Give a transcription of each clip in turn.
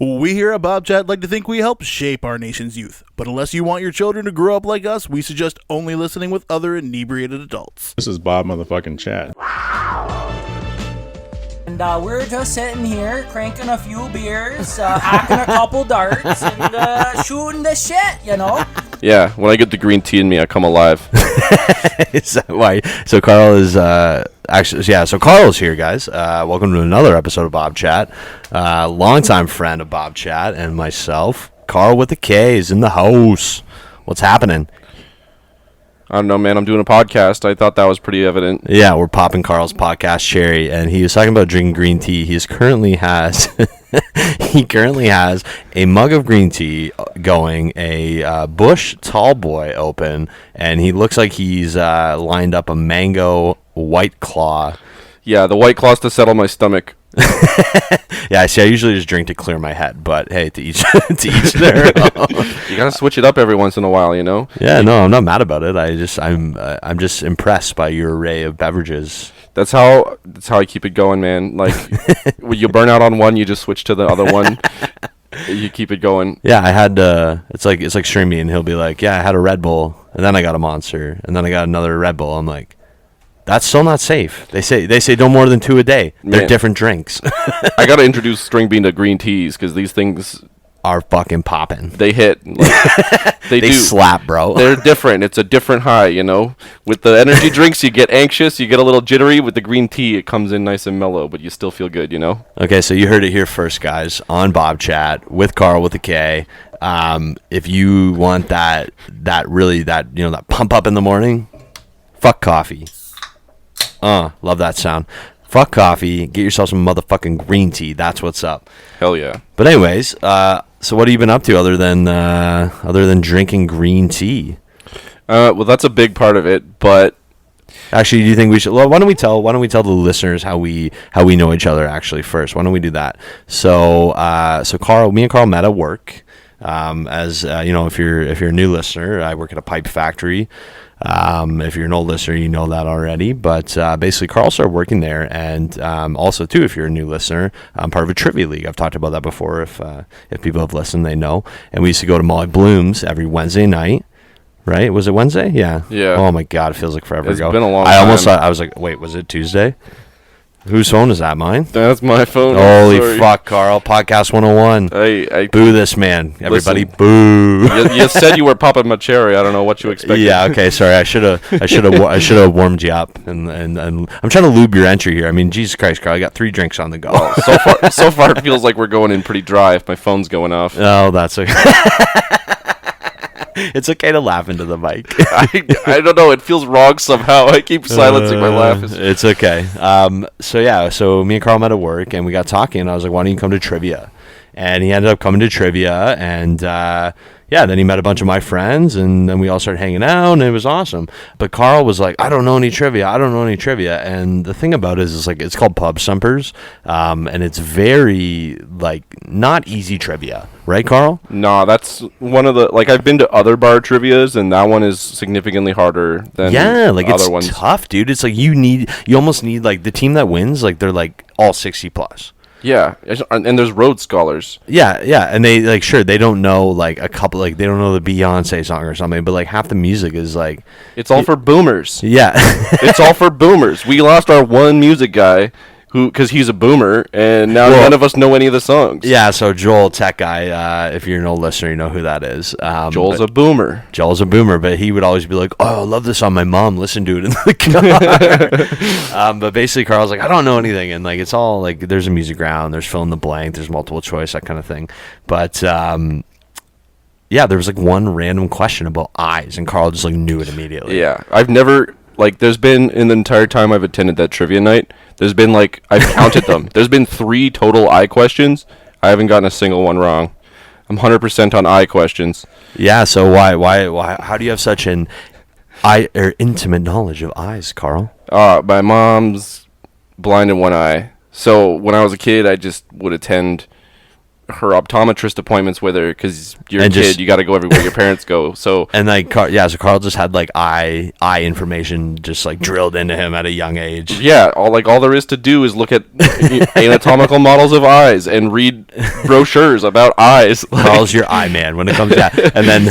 We here at Bobchat like to think we help shape our nation's youth, but unless you want your children to grow up like us, we suggest only listening with other inebriated adults. This is Bob motherfucking Chat. And we're just sitting here, cranking a few beers, hacking a couple darts, and shooting the shit, you know? Yeah, when I get the green tea in me, I come alive. Is that why? So Carl is so Carl's here, guys. Welcome to another episode of Bob Chat. Longtime friend of Bob Chat and myself, Karl with the K, is in the house. What's happening? I don't know, man. I'm doing a podcast. I thought that was pretty evident. Yeah, we're popping Carl's podcast cherry, and he was talking about drinking green tea. He currently has a mug of green tea going, a Bush Tall Boy open, and he looks like he's lined up a mango White Claw. Yeah, the White Claw's to settle my stomach. Yeah, I usually just drink to clear my head, but hey, to each their own. You gotta switch it up every once in a while, you know? Yeah, no, I'm not mad about it. I'm just impressed by your array of beverages. That's how I keep it going, man. Like, when you burn out on one, you just switch to the other one. You keep it going. Yeah, I had it's like Streamy, and he'll be like, yeah, I had a Red Bull, and then I got a Monster, and then I got another Red Bull. I'm like, that's still not safe. They say no more than 2 a day. They're different drinks. I gotta introduce string bean to green teas because these things are fucking popping. They hit. Like, they do slap, bro. They're different. It's a different high, you know. With the energy drinks, you get anxious, you get a little jittery. With the green tea, it comes in nice and mellow, but you still feel good, you know. Okay, so you heard it here first, guys, on Bob Chat with Karl with a K. If you want that pump up in the morning, fuck coffee. Love that sound. Fuck coffee. Get yourself some motherfucking green tea. That's what's up. Hell yeah. But anyways, so what have you been up to other than drinking green tea? Well, that's a big part of it. But actually, do you think we should? Well, why don't we tell the listeners how we know each other actually first? Why don't we do that? So me and Karl met at work. As you know, if you're a new listener, I work at a pipe factory. If you're an old listener, you know that already. But basically, Karl started working there, and also too, if you're a new listener, I'm part of a trivia league. I've talked about that before. If people have listened, they know. And we used to go to Molly Bloom's every Wednesday night. Right? Was it Wednesday? Yeah. Yeah. Oh my God, it feels like forever ago. It's been a long time. I almost thought, I was like, wait, was it Tuesday? Whose phone is that? Mine? That's my phone. Holy fuck, Karl. Podcast 101. I boo this man. Everybody listen, boo. You said you were popping my cherry. I don't know what you expected. Yeah, okay, sorry. I should have warmed you up and I'm trying to lube your entry here. I mean, Jesus Christ, Karl, I got 3 drinks on the go. Well, so far it feels like we're going in pretty dry if my phone's going off. Oh, that's okay. It's okay to laugh into the mic. I don't know. It feels wrong somehow. I keep silencing my laugh. It's okay. So me and Karl met at work, and we got talking, and I was like, why don't you come to trivia? And he ended up coming to trivia, and then he met a bunch of my friends, and then we all started hanging out, and it was awesome. But Karl was like, I don't know any trivia. And the thing about it is like, it's called Pub Stumpers, and it's very, like, not easy trivia. Right, Karl? No, that's one of the, like, I've been to other bar trivias, and that one is significantly harder than other ones. It's tough, dude. It's like you almost need, like, the team that wins, like, they're, like, all 60 plus. Yeah, and there's Rhodes Scholars. Yeah, and they, like, sure, they don't know, like, a couple, like, they don't know the Beyonce song or something, but, like, half the music is, like... It's all for boomers. Yeah. It's all for boomers. We lost our one music guy, because he's a boomer, and now none of us know any of the songs. Yeah, so Joel, tech guy, if you're an old listener, you know who that is. Joel's a boomer. But he would always be like, oh, I love this song. My mom listened to it in the car. But basically, Karl's like, I don't know anything. And, like, it's all, like, there's a music round, there's fill in the blank, there's multiple choice, that kind of thing. But, there was, like, one random question about eyes, and Karl just, like, knew it immediately. Yeah, I've never... Like, there's been, in the entire time I've attended that trivia night, there's been, like, I've counted them. There's been 3 total eye questions. I haven't gotten a single one wrong. I'm 100% on eye questions. Yeah, so why, how do you have such an intimate knowledge of eyes, Karl? My mom's blind in one eye. So when I was a kid, I just would attend her optometrist appointments with her because you're a And kid. just- You got to go everywhere your parents go. So And like, so Carl just had like eye information just like drilled into him at a young age. yeah, all there is to do is look at anatomical models of eyes and read brochures about eyes. Carl's your eye man when it comes to that. And then,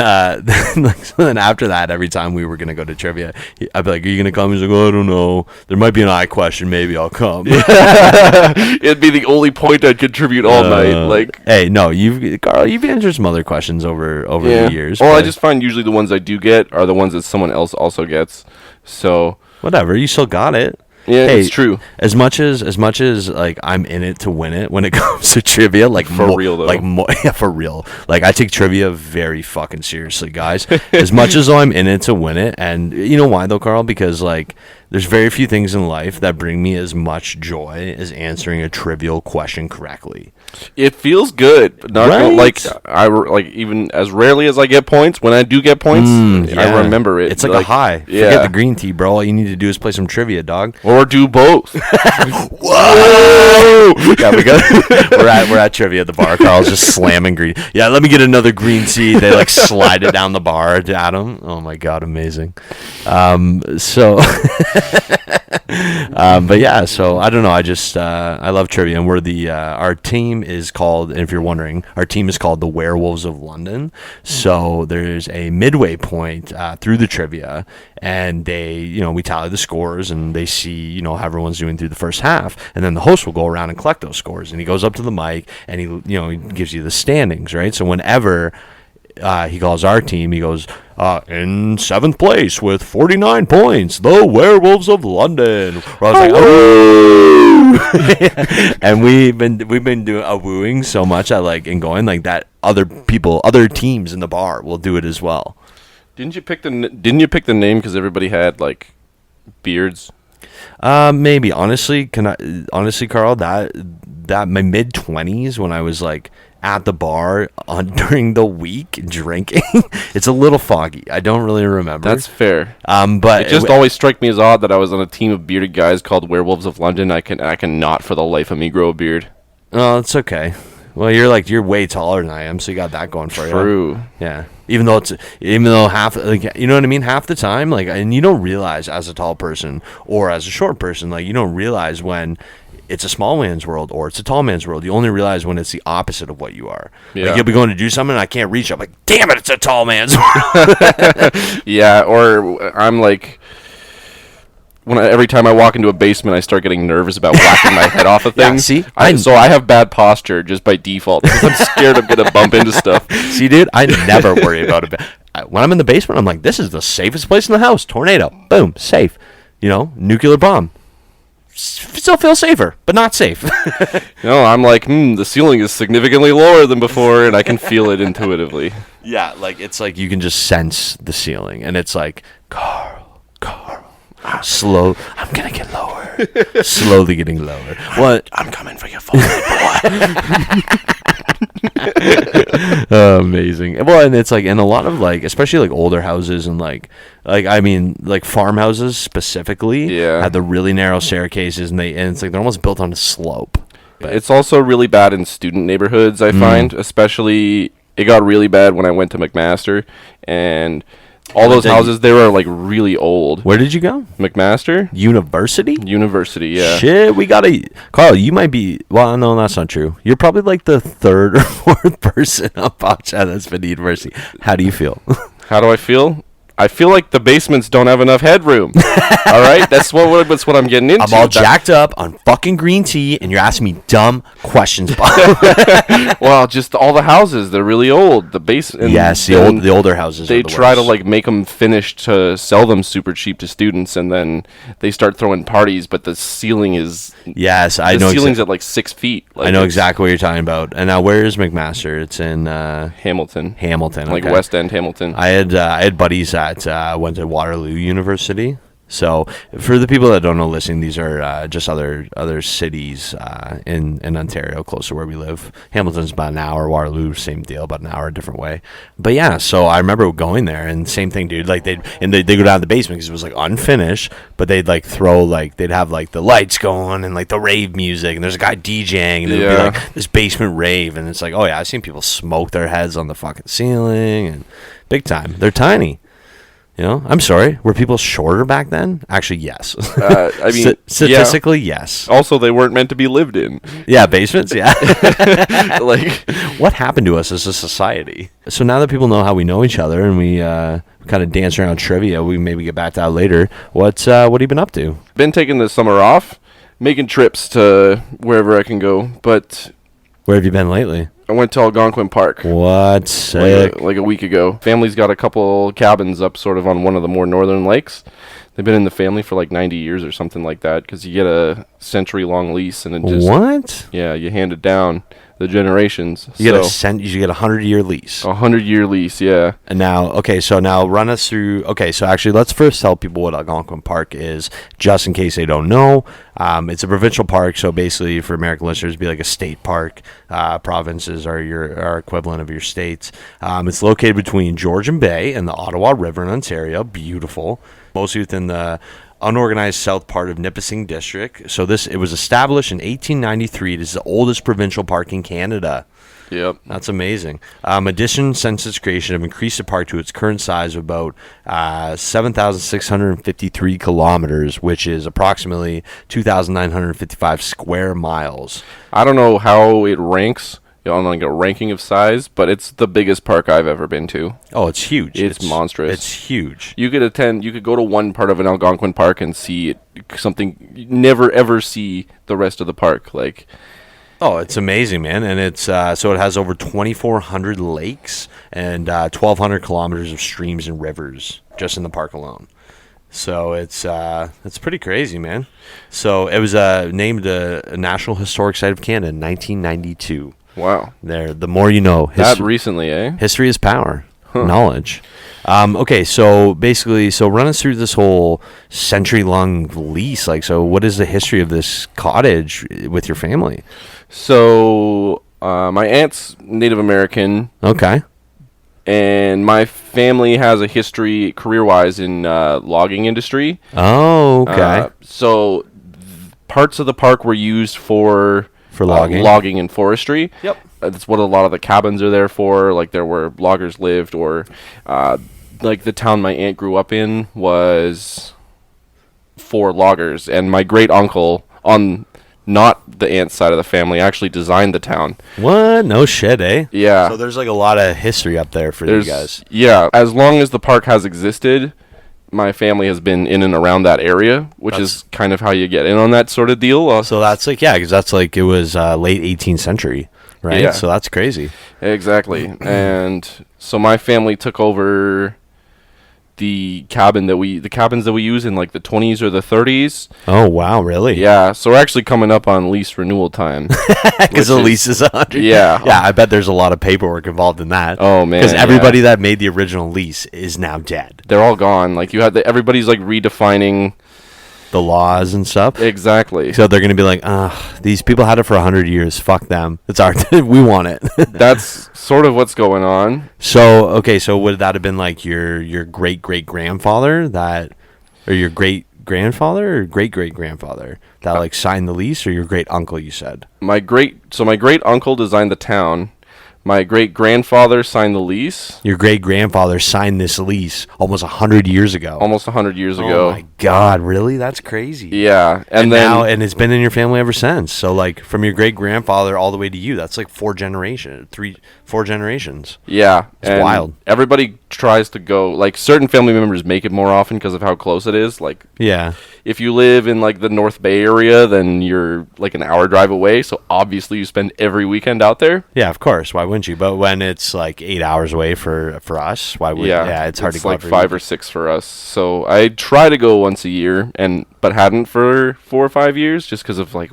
then after that, every time we were gonna go to trivia, I'd be like, "Are you gonna come?" He's like, "Oh, I don't know. There might be an eye question. Maybe I'll come." It'd be the only point I'd contribute all night. Like, hey, no, Carl, you've answered some other questions over the years. Well, I but just find usually the ones I do get are the ones that someone else also gets. So whatever, you still got it. yeah, Hey, it's true. As much as like I'm in it to win it when it comes to trivia, like For real, though. like yeah, for real. Like I take trivia very fucking seriously, guys. As much as though I'm in it to win it, and you know why though, Carl? Because like there's very few things in life that bring me as much joy as answering a trivial question correctly. It feels good. Not gonna, Right? even as rarely as I get points, when I do get points, Yeah. I remember it. It's like a high. Yeah. Forget the green tea, bro. All you need to do is play some trivia, dog. Or do both. Whoa! Yeah, we're at trivia at the bar. Carl's just slamming green. Yeah, let me get another green tea. They like slide it down the bar to Adam. Oh my god, amazing. But yeah, so I don't know. I love trivia, and we're our team is called. And if you're wondering, our team is called the Werewolves of London. So there's a midway point through the trivia, and we tally the scores, and they see how everyone's doing through the first half, and then the host will go around and collect those scores, and he goes up to the mic and he gives you the standings, right? So whenever he calls our team, he goes, in 7th place with 49 points, the Werewolves of London. Where I was like, oh! And we've been doing a wooing so much that other teams in the bar will do it as well. Didn't you pick the name because everybody had like beards? Maybe honestly, Carl, that my mid-20s when I was like at the bar during the week drinking, it's a little foggy. I don't really remember. That's fair. But It just always struck me as odd that I was on a team of bearded guys called Werewolves of London. I cannot for the life of me grow a beard. Oh, it's okay. Well, you're way taller than I am, so you got that going for you. True. Yeah. Even though half, you know what I mean? Half the time, and you don't realize as a tall person or as a short person, you don't realize when it's a small man's world or it's a tall man's world. You only realize when it's the opposite of what you are. Yeah. You'll be going to do something and I can't reach. I'm like, damn it, it's a tall man's world. Yeah, or I'm like, every time I walk into a basement, I start getting nervous about whacking my head off of things. Yeah, see? So I have bad posture just by default because I'm scared I'm gonna bump into stuff. See, dude, I never worry about it. When I'm in the basement, I'm like, this is the safest place in the house. Tornado, boom, safe. Nuclear bomb. Still feel safer, but not safe. I'm like, the ceiling is significantly lower than before, and I can feel it intuitively. Yeah, it's like you can just sense the ceiling, and it's like, Carl, slow. I'm gonna get lower, slowly getting lower. What? I'm coming for your phone, boy. Amazing. Well, and it's and a lot of especially older houses and farmhouses specifically have the really narrow staircases and it's they're almost built on a slope. But It's also really bad in student neighborhoods, I find. Especially, it got really bad when I went to McMaster, and all those houses there are really old. Where did you go? McMaster University, yeah. Shit, we gotta. Carl, you might be. Well, no, that's not true. You're probably the 3rd or 4th person on Bobchat that's been to university. How do you feel? How do I feel? I feel like the basements don't have enough headroom. All right, that's what I'm getting into. I'm all jacked up on fucking green tea, and you're asking me dumb questions, Bob. Well, just all the houses, they're really old. The basement. Yes, the older houses. They are the try worst. to make them finished to sell them super cheap to students, and then they start throwing parties. But the ceiling is Yes, I the know. ceiling's at 6 feet. I know exactly what you're talking about. And now, where is McMaster? It's in Hamilton, Hamilton, like okay. West End Hamilton. I had buddies that went to Waterloo University. So for the people that don't know listening, these are just other cities in Ontario, close to where we live. Hamilton's about an hour, Waterloo, same deal, about an hour, a different way. But yeah, so I remember going there, and same thing, dude. Like they go down to the basement because it was like unfinished, but they'd like they'd have like the lights going and like the rave music, and there's a guy DJing, and there'd be like this basement rave, and it's like, oh yeah, I've seen people smoke their heads on the fucking ceiling, and big time. They're tiny. You know, I'm sorry. Were people shorter back then? Actually, yes. I mean, statistically, yes. Also, they weren't meant to be lived in. Yeah, basements. Yeah. Like, what happened to us as a society? So now that people know how we know each other, and we kind of dance around trivia, we maybe get back to that later. What have you been up to? Been taking the summer off, making trips to wherever I can go. But where have you been lately? I went to Algonquin Park. What? Sick. Like a week ago. Family's got a couple cabins up sort of on one of the more northern lakes. They've been in the family for like 90 years or something like that, because you get a century-long lease and it just... What? Yeah, you hand it down the generations. You get a 100-year lease. A 100-year lease, yeah. And now, okay, so now run us through... Okay, so actually, let's first tell people what Algonquin Park is, just in case they don't know. It's a provincial park, so basically, for American listeners, it'd be like a state park. Provinces are our equivalent of your states. It's located between Georgian Bay and the Ottawa River in Ontario. Beautiful. Mostly within the unorganized south part of Nipissing District. So it was established in 1893. It is the oldest provincial park in Canada. Yep. That's amazing. Additions since its creation have increased the park to its current size of about 7,653 kilometers, which is approximately 2,955 square miles. I don't know how it ranks on like a ranking of size, but it's the biggest park I've ever been to. Oh, it's huge. It's monstrous. It's huge. You could go to one part of an Algonquin Park and see something you never ever see the rest of the park. Like, oh, it's amazing, man. And it's so it has over 2,400 lakes and 1,200 kilometers of streams and rivers just in the park alone. So it's pretty crazy, man. So it was named a National Historic Site of Canada in 1992. Wow. The more you know. That recently, eh? History is power. Knowledge. Okay, so basically, run us through this whole century-long lease. Like, so what is the history of this cottage with your family? So, my aunt's Native American. Okay. And my family has a history, career-wise, in logging industry. Oh, okay. So, parts of the park were used for logging and forestry. Yep. That's what a lot of the cabins are there for. Like, there where loggers lived, or like the town my aunt grew up in was for loggers. And my great uncle, on not the aunt's side of the family, actually designed the town. What? No shit, eh? Yeah. So there's like a lot of history up there for you guys. Yeah. As long as the park has existed, my family has been in and around that area, which is kind of how you get in on that sort of deal. So that's like, yeah, because that's like, it was late 18th century, right? Yeah. So that's crazy. Exactly. And so my family took over the cabins that we use in like the 20s or the 30s. Oh, wow, really? Yeah, so we're actually coming up on lease renewal time. Because the lease is 100. Yeah. Yeah, I bet there's a lot of paperwork involved in that. Oh, man. Because everybody that made the original lease is now dead. They're all gone. Like, everybody's like redefining the laws and stuff. Exactly. So they're going to be like, these people had it for 100 years. Fuck them. It's our we want it. That's sort of what's going on. So, okay, so would that have been like your great-great-grandfather or your great-grandfather or great-great-grandfather that like signed the lease, or your great-uncle, you said? My great-uncle designed the town. My great-grandfather signed the lease. Your great-grandfather signed this lease almost 100 years ago. Almost 100 years ago. Oh, my God. Really? That's crazy. Yeah. And it's been in your family ever since. So, like, from your great-grandfather all the way to you, that's like 4 generations. Yeah. It's wild. Everybody tries to go, like, certain family members make it more often because of how close it is. Like, yeah. If you live in, like, the North Bay area, then you're, like, an hour drive away. So, obviously, you spend every weekend out there. Yeah, of course. Why wouldn't you? But when it's, like, 8 hours away for us, why would it's hard to go. It's like 5 or 6 for us. So, I try to go once a year, but hadn't for 4 or 5 years just because of, like,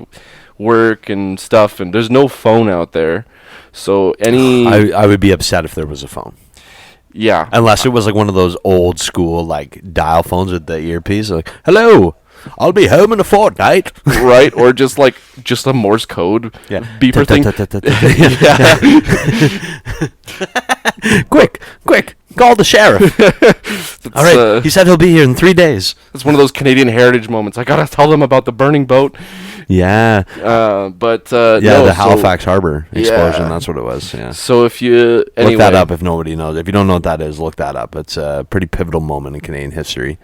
work and stuff. And there's no phone out there. So, I would be upset if there was a phone. Yeah. Unless it was like one of those old school like dial phones with the earpiece, like "Hello, I'll be home in a fortnight." Right, or just a Morse code beeper thing. Quick, call the sheriff. All right, he said he'll be here in 3 days. It's one of those Canadian heritage moments. I gotta tell them about the burning boat. Yeah. The Halifax Harbor explosion. That's what it was. Yeah. So if you look that up, if nobody knows, if you don't know what that is, look that up. It's a pretty pivotal moment in Canadian history.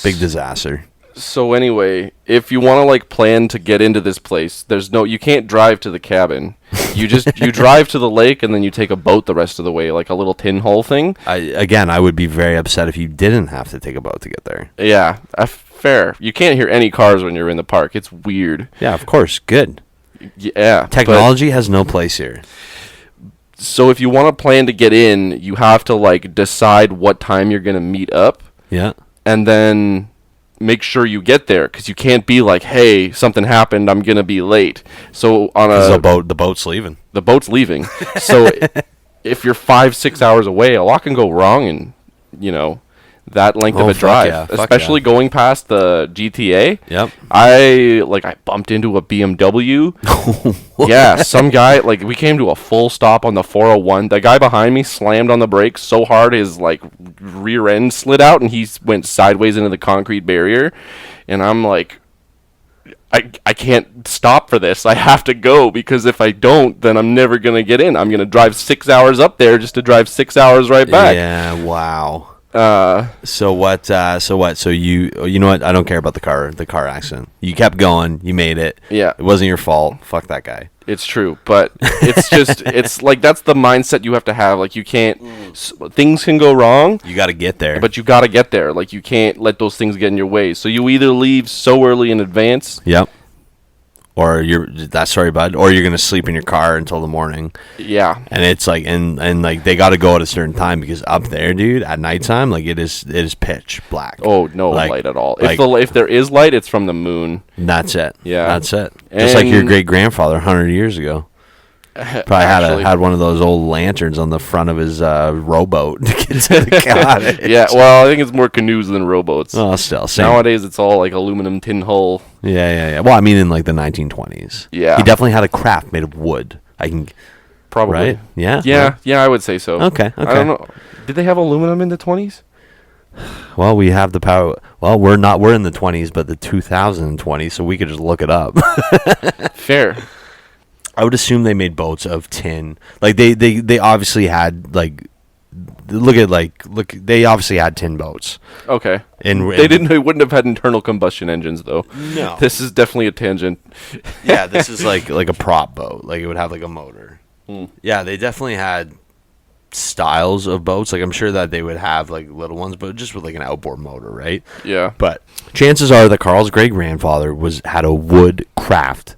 Big disaster. So anyway, if you want to like plan to get into this place, you can't drive to the cabin. You drive to the lake and then you take a boat the rest of the way, like a little tin hull thing. I would be very upset if you didn't have to take a boat to get there. Yeah, fair. You can't hear any cars when you're in the park. It's weird. Yeah, of course. Good. Yeah. Technology has no place here. So if you want to plan to get in, you have to like decide what time you're going to meet up. Yeah. And then make sure you get there, because you can't be like, hey, something happened, I'm going to be late. So the boat's leaving. The boat's leaving. So if you're 5-6 hours away, a lot can go wrong in, that length of a drive, especially going past the GTA. Yep. I bumped into a BMW. Yeah, some guy, we came to a full stop on the 401. The guy behind me slammed on the brakes so hard his rear end slid out and he went sideways into the concrete barrier. And I'm like, I can't stop for this. I have to go, because if I don't, then I'm never going to get in. I'm going to drive 6 hours up there just to drive 6 hours right back. Yeah, wow. So you know what? I don't care about the car accident. You kept going. You made it. Yeah. It wasn't your fault. Fuck that guy. It's true, but it's just, it's like, that's the mindset you have to have. Like, you can't, things can go wrong. You got to get there. But you got to get there. Like, you can't let those things get in your way. So you either leave so early in advance. Yep. Or that's sorry, bud. Or you're gonna sleep in your car until the morning. Yeah. And it's like, and they got to go at a certain time, because up there, dude, at nighttime, it is pitch black. Oh, no light at all. If there is light, it's from the moon. That's it. Yeah. That's it. Just like your great grandfather 100 years ago. Probably had one of those old lanterns on the front of his rowboat to get to the cottage. Yeah, well, I think it's more canoes than rowboats. Oh, still. Same. Nowadays, it's all aluminum tin hull. Yeah. Well, I mean, in the 1920s. Yeah. He definitely had a craft made of wood. Probably. Right? Yeah. Yeah, I would say so. Okay. I don't know. Did they have aluminum in the 20s? Well, we have the power. Well, we're in the 20s, but the 2020s, so we could just look it up. Fair. I would assume they made boats of tin. They obviously had they obviously had tin boats. Okay. And they wouldn't have had internal combustion engines though. No. This is definitely a tangent. Yeah, this is like a prop boat. It would have a motor. Yeah, they definitely had styles of boats. I'm sure that they would have little ones, but just with an outboard motor, right? Yeah. But chances are that Carl's great grandfather had a wood craft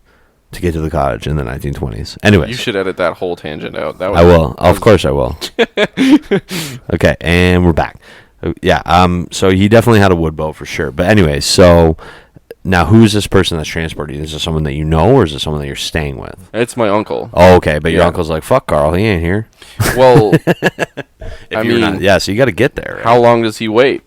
to get to the cottage in the 1920s. Anyways. You should edit that whole tangent out. I will. Of course I will. Okay, and we're back. Yeah, so he definitely had a wood boat for sure. But anyways, so now who's this person that's transporting you? Is it someone that you know, or is it someone that you're staying with? It's my uncle. Oh, okay, but your uncle's like, fuck Carl, he ain't here. Well, so you got to get there. Right? How long does he wait,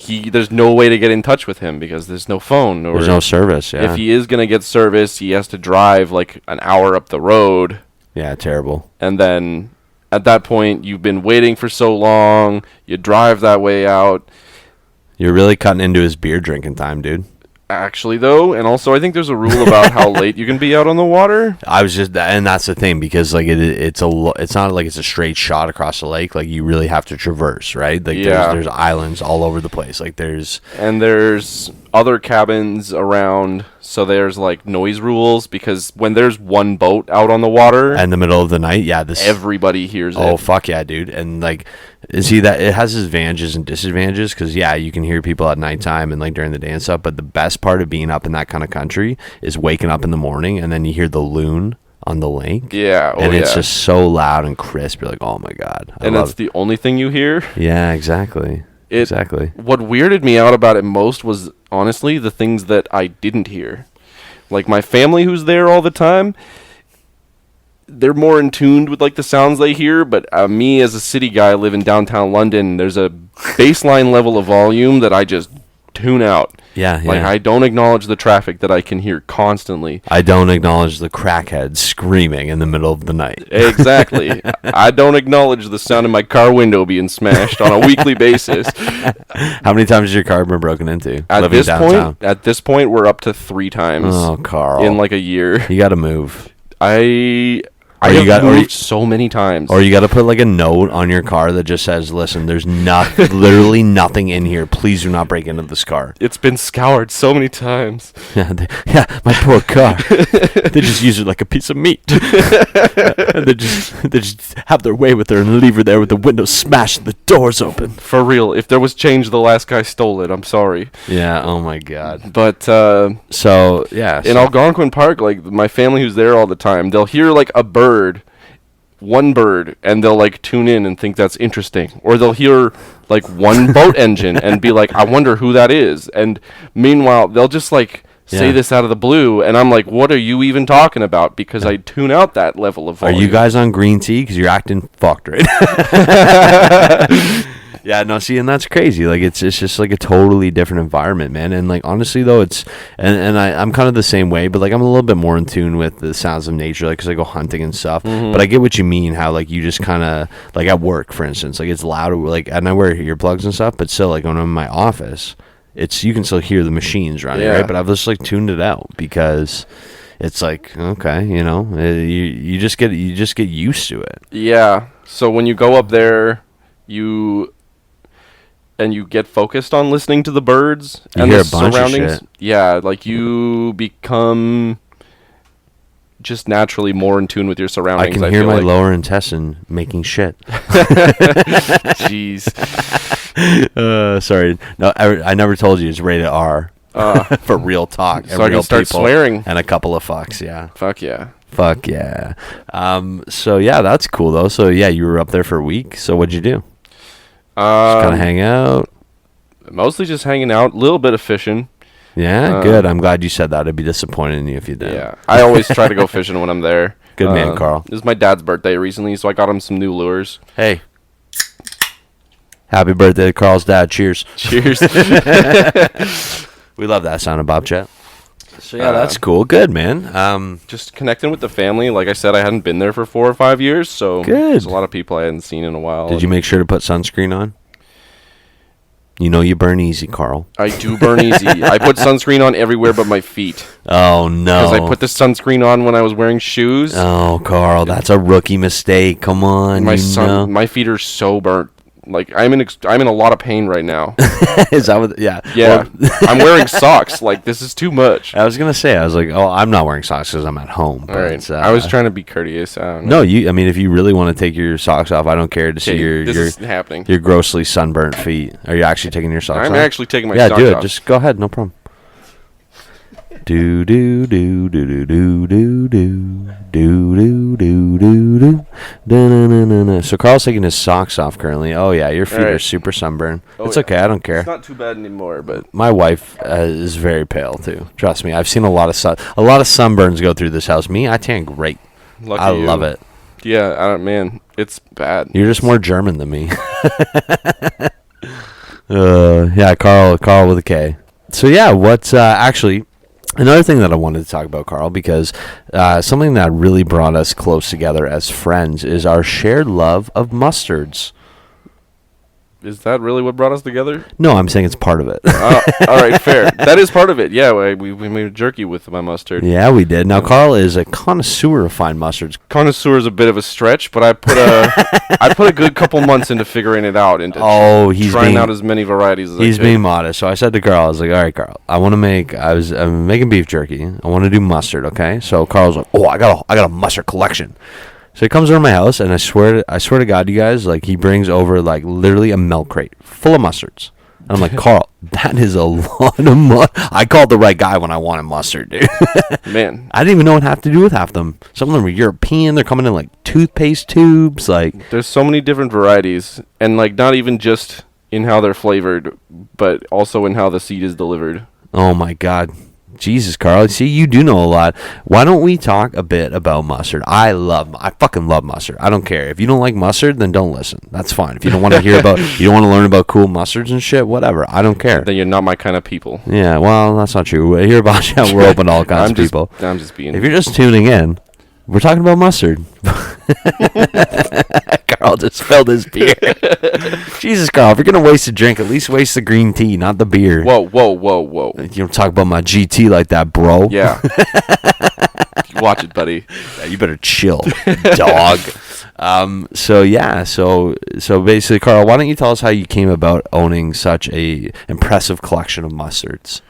There's no way to get in touch with him because there's no phone. There's no service, yeah. If he is going to get service, he has to drive an hour up the road. Yeah, terrible. And then at that point, you've been waiting for so long, you drive that way out. You're really cutting into his beer drinking time, dude. Actually, though, and also I think there's a rule about how late you can be out on the water. And that's the thing, because it's not like it's a straight shot across the lake. You really have to traverse, right? There's islands all over the place. There's other cabins around, so there's noise rules, because when there's one boat out on the water in the middle of the night, everybody hears it. Oh fuck yeah, dude! And see that it has its advantages and disadvantages, because you can hear people at nighttime and during the day and stuff. But the best part of being up in that kind of country is waking up in the morning and then you hear the loon on the lake. Yeah, it's just so loud and crisp. You're like, oh my god! And that's the only thing you hear. Yeah, exactly. Exactly. What weirded me out about it most was honestly the things that I didn't hear. My family who's there all the time, they're more in tune with like the sounds they hear, but me as a city guy, I live in downtown London. There's a baseline level of volume that I just tune out. Yeah. Like I don't acknowledge the traffic that I can hear constantly. I don't acknowledge the crackhead screaming in the middle of the night. Exactly. I don't acknowledge the sound of my car window being smashed on a weekly basis. How many times has your car been broken into? At living downtown? at this point, we're up to 3 times. Oh, Carl. In like a year. You got to move. I have moved so many times. Or you got to put like a note on your car that just says, "Listen, there's literally nothing in here. Please do not break into this car." It's been scoured so many times. Yeah, my poor car. They just use it like a piece of meat. they just have their way with her and leave her there with the windows smashed and the doors open. For real, if there was change, the last guy stole it. I'm sorry. Yeah. Oh my God. But in Algonquin Park, like my family who's there all the time, they'll hear like a one bird, and they'll like tune in and think that's interesting, or they'll hear like one boat engine and be like, I wonder who that is, and meanwhile they'll just like say this out of the blue, and I'm like, what are you even talking about? Because I tune out that level of volume. Are you guys on green tea? Because you're acting fucked right Yeah, no, see, and that's crazy. Like, it's just like a totally different environment, man. And like, honestly though, it's and I'm kind of the same way, but like I'm a little bit more in tune with the sounds of nature, like because I go hunting and stuff. But I get what you mean, how like you just kind of like at work, for instance, like it's loud, like, and I wear earplugs and stuff, but still, like when I'm in my office, you can still hear the machines running, right? But I've just like tuned it out because it's like, okay, you just get used to it. Yeah. So when you go up there, you get focused on listening to the birds and hear the a bunch surroundings. of shit. Yeah, like you become just naturally more in tune with your surroundings. I can hear my lower intestine making shit. Jeez. Sorry. No, I never told you it's rated R. For real talk. So I can start swearing. And a couple of fucks, yeah. Fuck yeah. Fuck yeah. So yeah, that's cool though. So yeah, you were up there for a week. So what'd you do? Just kind of hang out? Mostly just hanging out. A little bit of fishing. Yeah, good. I'm glad you said that. I'd be disappointed in you if you didn't. Yeah. I always try to go fishing when I'm there. Good man, Carl. It was my dad's birthday recently, so I got him some new lures. Hey. Happy birthday to Carl's dad. Cheers. Cheers. We love that sound of Bobchat. So yeah, that's cool. Good, man. Just connecting with the family. Like I said, I hadn't been there for 4 or 5 years, so good. There's a lot of people I hadn't seen in a while. Did you make sure to put sunscreen on? You know you burn easy, Carl. I do burn easy. I put sunscreen on everywhere but my feet. Oh, no. Because I put the sunscreen on when I was wearing shoes. Oh, Carl, that's a rookie mistake. Come on, my feet are so burnt. Like I'm in a lot of pain right now. Is that what? Yeah. Yeah. Well, I'm wearing socks. Like this is too much. I was gonna say. I was like, oh, I'm not wearing socks because I'm at home. All right. I was trying to be courteous. I don't No, know. I mean, if you really want to take your socks off, I don't care to see this is happening. Your grossly sunburnt feet. Are you actually taking your socks off? I'm actually taking my socks off. Yeah, do it. Just go ahead. No problem. Do do do do do do do do do do do do do. So Carl's taking his socks off currently. Oh yeah, your feet are super sunburned. It's okay, I don't care. It's not too bad anymore, but my wife is very pale too. Trust me, I've seen a lot of sunburns go through this house. Me, I tan great. I love it. Yeah, man, it's bad. You're just more German than me. Yeah, Carl with a K. So yeah, what's actually. Another thing that I wanted to talk about, Carl, because something that really brought us close together as friends is our shared love of mustards. Is that really what brought us together? No, I'm saying it's part of it. All right, fair. That is part of it. Yeah, we made jerky with my mustard. Yeah, we did. Now, Carl is a connoisseur of fine mustards. Connoisseur is a bit of a stretch, but I put a good couple months into figuring it out, into trying out as many varieties as I could. He's being modest. So I said to Carl, I was like, all right, Carl, I'm making beef jerky. I want to do mustard, okay? So Carl's like, oh, I got a mustard collection. So he comes over to my house, and I swear to God, you guys, like he brings over like literally a milk crate full of mustards. And I'm like, Carl, that is a lot of mustard. I called the right guy when I wanted mustard, dude. Man, I didn't even know what have to do with half of them. Some of them are European. They're coming in like toothpaste tubes. Like there's so many different varieties, and like not even just in how they're flavored, but also in how the seed is delivered. Oh my God. Jesus, Carl. See, you do know a lot. Why don't we talk a bit about mustard? I fucking love mustard. I don't care. If you don't like mustard, then don't listen. That's fine. If you don't want to hear about, you don't want to learn about cool mustards and shit, whatever. I don't care. Then you're not my kind of people. Yeah, well, that's not true. Here at Bobchat, we're open to all kinds of people. I'm just being. If you're just tuning in, we're talking about mustard. Carl just spilled his beer. Jesus, Carl, if you're going to waste a drink, at least waste the green tea, not the beer. Whoa. You You don't talk about my GT like that, bro. Yeah. Watch it, buddy. Yeah, you better chill, dog. So basically, Carl, why don't you tell us how you came about owning such a impressive collection of mustards?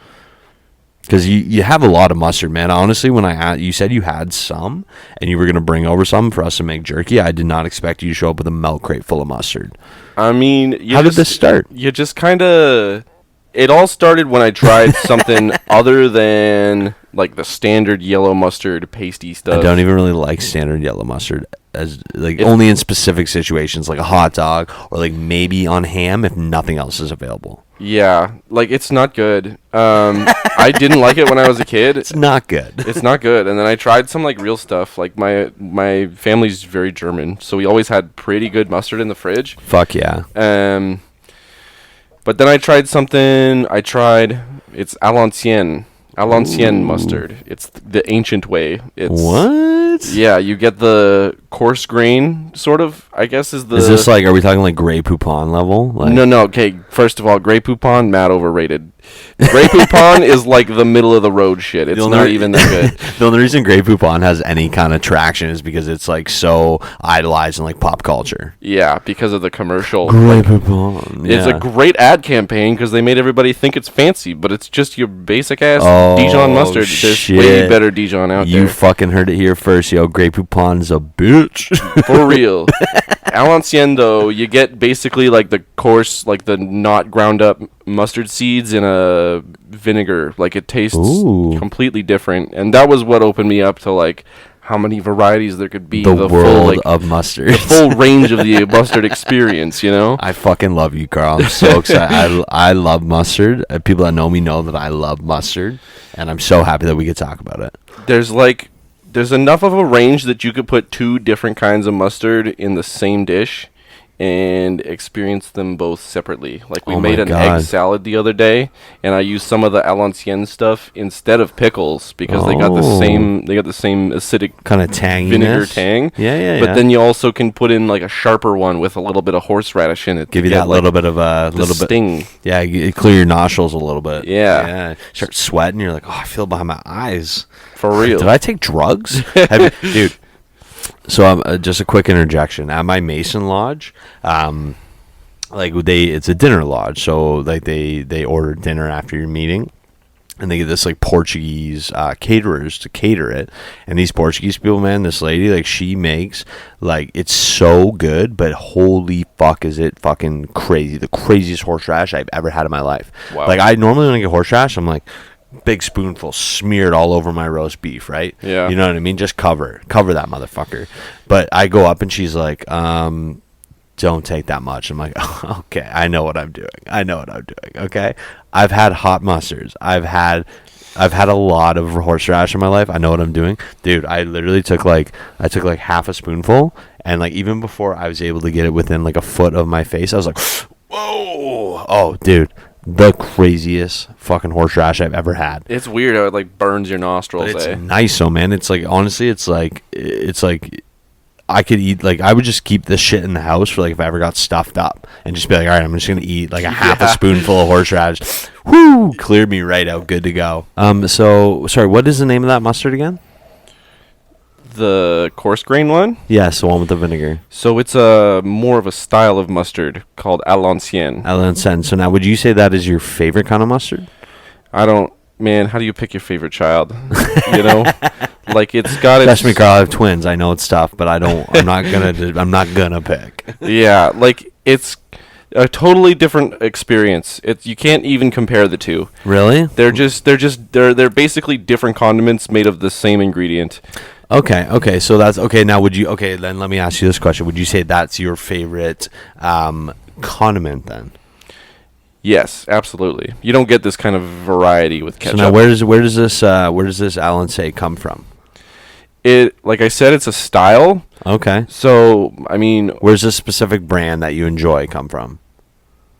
Because you have a lot of mustard, man. Honestly, when you said you had some and you were going to bring over some for us to make jerky, I did not expect you to show up with a milk crate full of mustard. I mean, how did this start? You just kind of... It all started when I tried something other than like the standard yellow mustard pasty stuff. I don't even really like standard yellow mustard, as like only in specific situations, like a hot dog or like maybe on ham if nothing else is available. Yeah, like it's not good. I didn't like it when I was a kid. It's not good. It's not good. And then I tried some like real stuff. Like my family's very German, so we always had pretty good mustard in the fridge. Fuck yeah. But then I tried something. It's à l'ancienne mustard. It's the ancient way. What? Yeah, you get the coarse grain, sort of, I guess is the... Is this like, are we talking like Grey Poupon level? Like... No, okay, first of all, Grey Poupon, mad overrated. Grey Poupon is like the middle of the road shit. It's not even that good. The only reason Grey Poupon has any kind of traction is because it's like so idolized in like pop culture. Yeah, because of the commercial. Grey Poupon. It's a great ad campaign because they made everybody think it's fancy, but it's just your basic ass Dijon mustard. There's way better Dijon out there. You fucking heard it here first, yo. Grey Poupon's a bitch. For real. À l'ancienne, though, you get basically like the coarse, like the not ground up mustard seeds in a vinegar. Like it tastes completely different, and that was what opened me up to like how many varieties there could be. The world full, like, of mustard. The full range of the mustard experience, you know? I fucking love you, Carl. I'm so excited. I love mustard. People that know me know that I love mustard, and I'm so happy that we could talk about it. There's enough of a range that you could put two different kinds of mustard in the same dish and experience them both separately. Like we made an egg salad the other day, and I used some of the à l'ancienne stuff instead of pickles because they got the same acidic kind of tanginess, vinegar tang. Yeah. But then you also can put in like a sharper one with a little bit of horseradish in it. Give you that little bit of a little bit sting. Yeah, you clear your nostrils a little bit. Yeah. Start sweating. You're like, oh, I feel it behind my eyes. For real. Did I take drugs? Dude. So just a quick interjection. At my Mason Lodge, it's a dinner lodge. So like they order dinner after your meeting, and they get this like Portuguese caterers to cater it. And these Portuguese people, man, this lady, like she makes like it's so good, but holy fuck is it fucking crazy. The craziest horseradish I've ever had in my life. Wow. Like I normally when I get horseradish, I'm like, big spoonful smeared all over my roast beef, right? Yeah. You know what I mean? Just cover that motherfucker. But I go up and she's like, don't take that much. I'm like, oh, okay, I know what I'm doing. Okay. I've had hot mustards. I've had a lot of horseradish in my life. I know what I'm doing. Dude, I literally took like half a spoonful, and like even before I was able to get it within like a foot of my face, I was like, whoa. Oh, dude. The craziest fucking horseradish I've ever had. It's weird how it like burns your nostrils. But it's nice, though, man. It's like honestly, it's like I could eat like I would just keep this shit in the house for like if I ever got stuffed up and just be like, all right, I'm just gonna eat like a half a spoonful of horseradish. Whoo, cleared me right out, good to go. So sorry, what is the name of that mustard again? The coarse grain one? Yes, the one with the vinegar. So it's a more of a style of mustard called à l'ancienne. À l'ancienne. So now, would you say that is your favorite kind of mustard? Man, how do you pick your favorite child? You know, like it's got its. Trust me, Carl. I have twins. I know it's tough, but I'm not gonna pick. Yeah, like it's a totally different experience. You can't even compare the two. Really? They're basically different condiments made of the same ingredient. Okay, so that's okay. Now, then let me ask you this question: would you say that's your favorite condiment then? Yes, absolutely. You don't get this kind of variety with ketchup. So now where does this Alan say come from? It, like I said, it's a style. Okay. So, I mean, Where's this specific brand that you enjoy come from?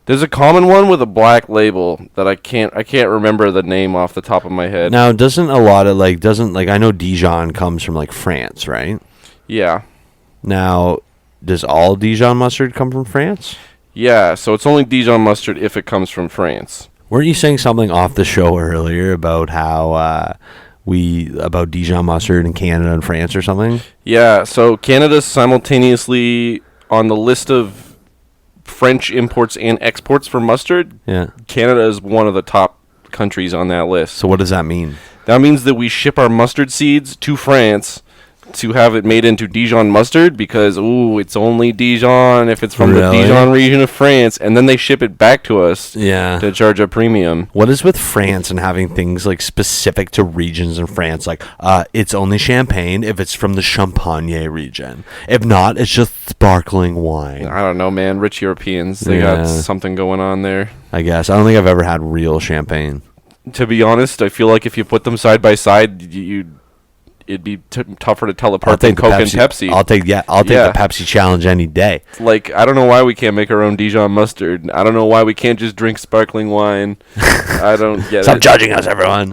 there's a common one with a black label that I can't remember the name off the top of my head. Now, doesn't a lot of I know Dijon comes from like France, right? Yeah. Now, does all Dijon mustard come from France? Yeah, so it's only Dijon mustard if it comes from France. Weren't you saying something off the show earlier about how about Dijon mustard in Canada and France or something? Yeah, so Canada's simultaneously on the list of French imports and exports for mustard. Yeah. Canada is one of the top countries on that list. So what does that mean? That means that we ship our mustard seeds to France to have it made into Dijon mustard because, it's only Dijon if it's from the Dijon region of France, and then they ship it back to us to charge a premium. What is with France and having things like specific to regions in France? Like, it's only champagne if it's from the Champagne region. If not, it's just sparkling wine. I don't know, man. Rich Europeans, they got something going on there. I guess. I don't think I've ever had real champagne. To be honest, I feel like if you put them side by side, it'd be tougher to tell apart than Coke and Pepsi. I'll take the Pepsi challenge any day. Like, I don't know why we can't make our own Dijon mustard. I don't know why we can't just drink sparkling wine. I don't get it. Stop judging us, everyone.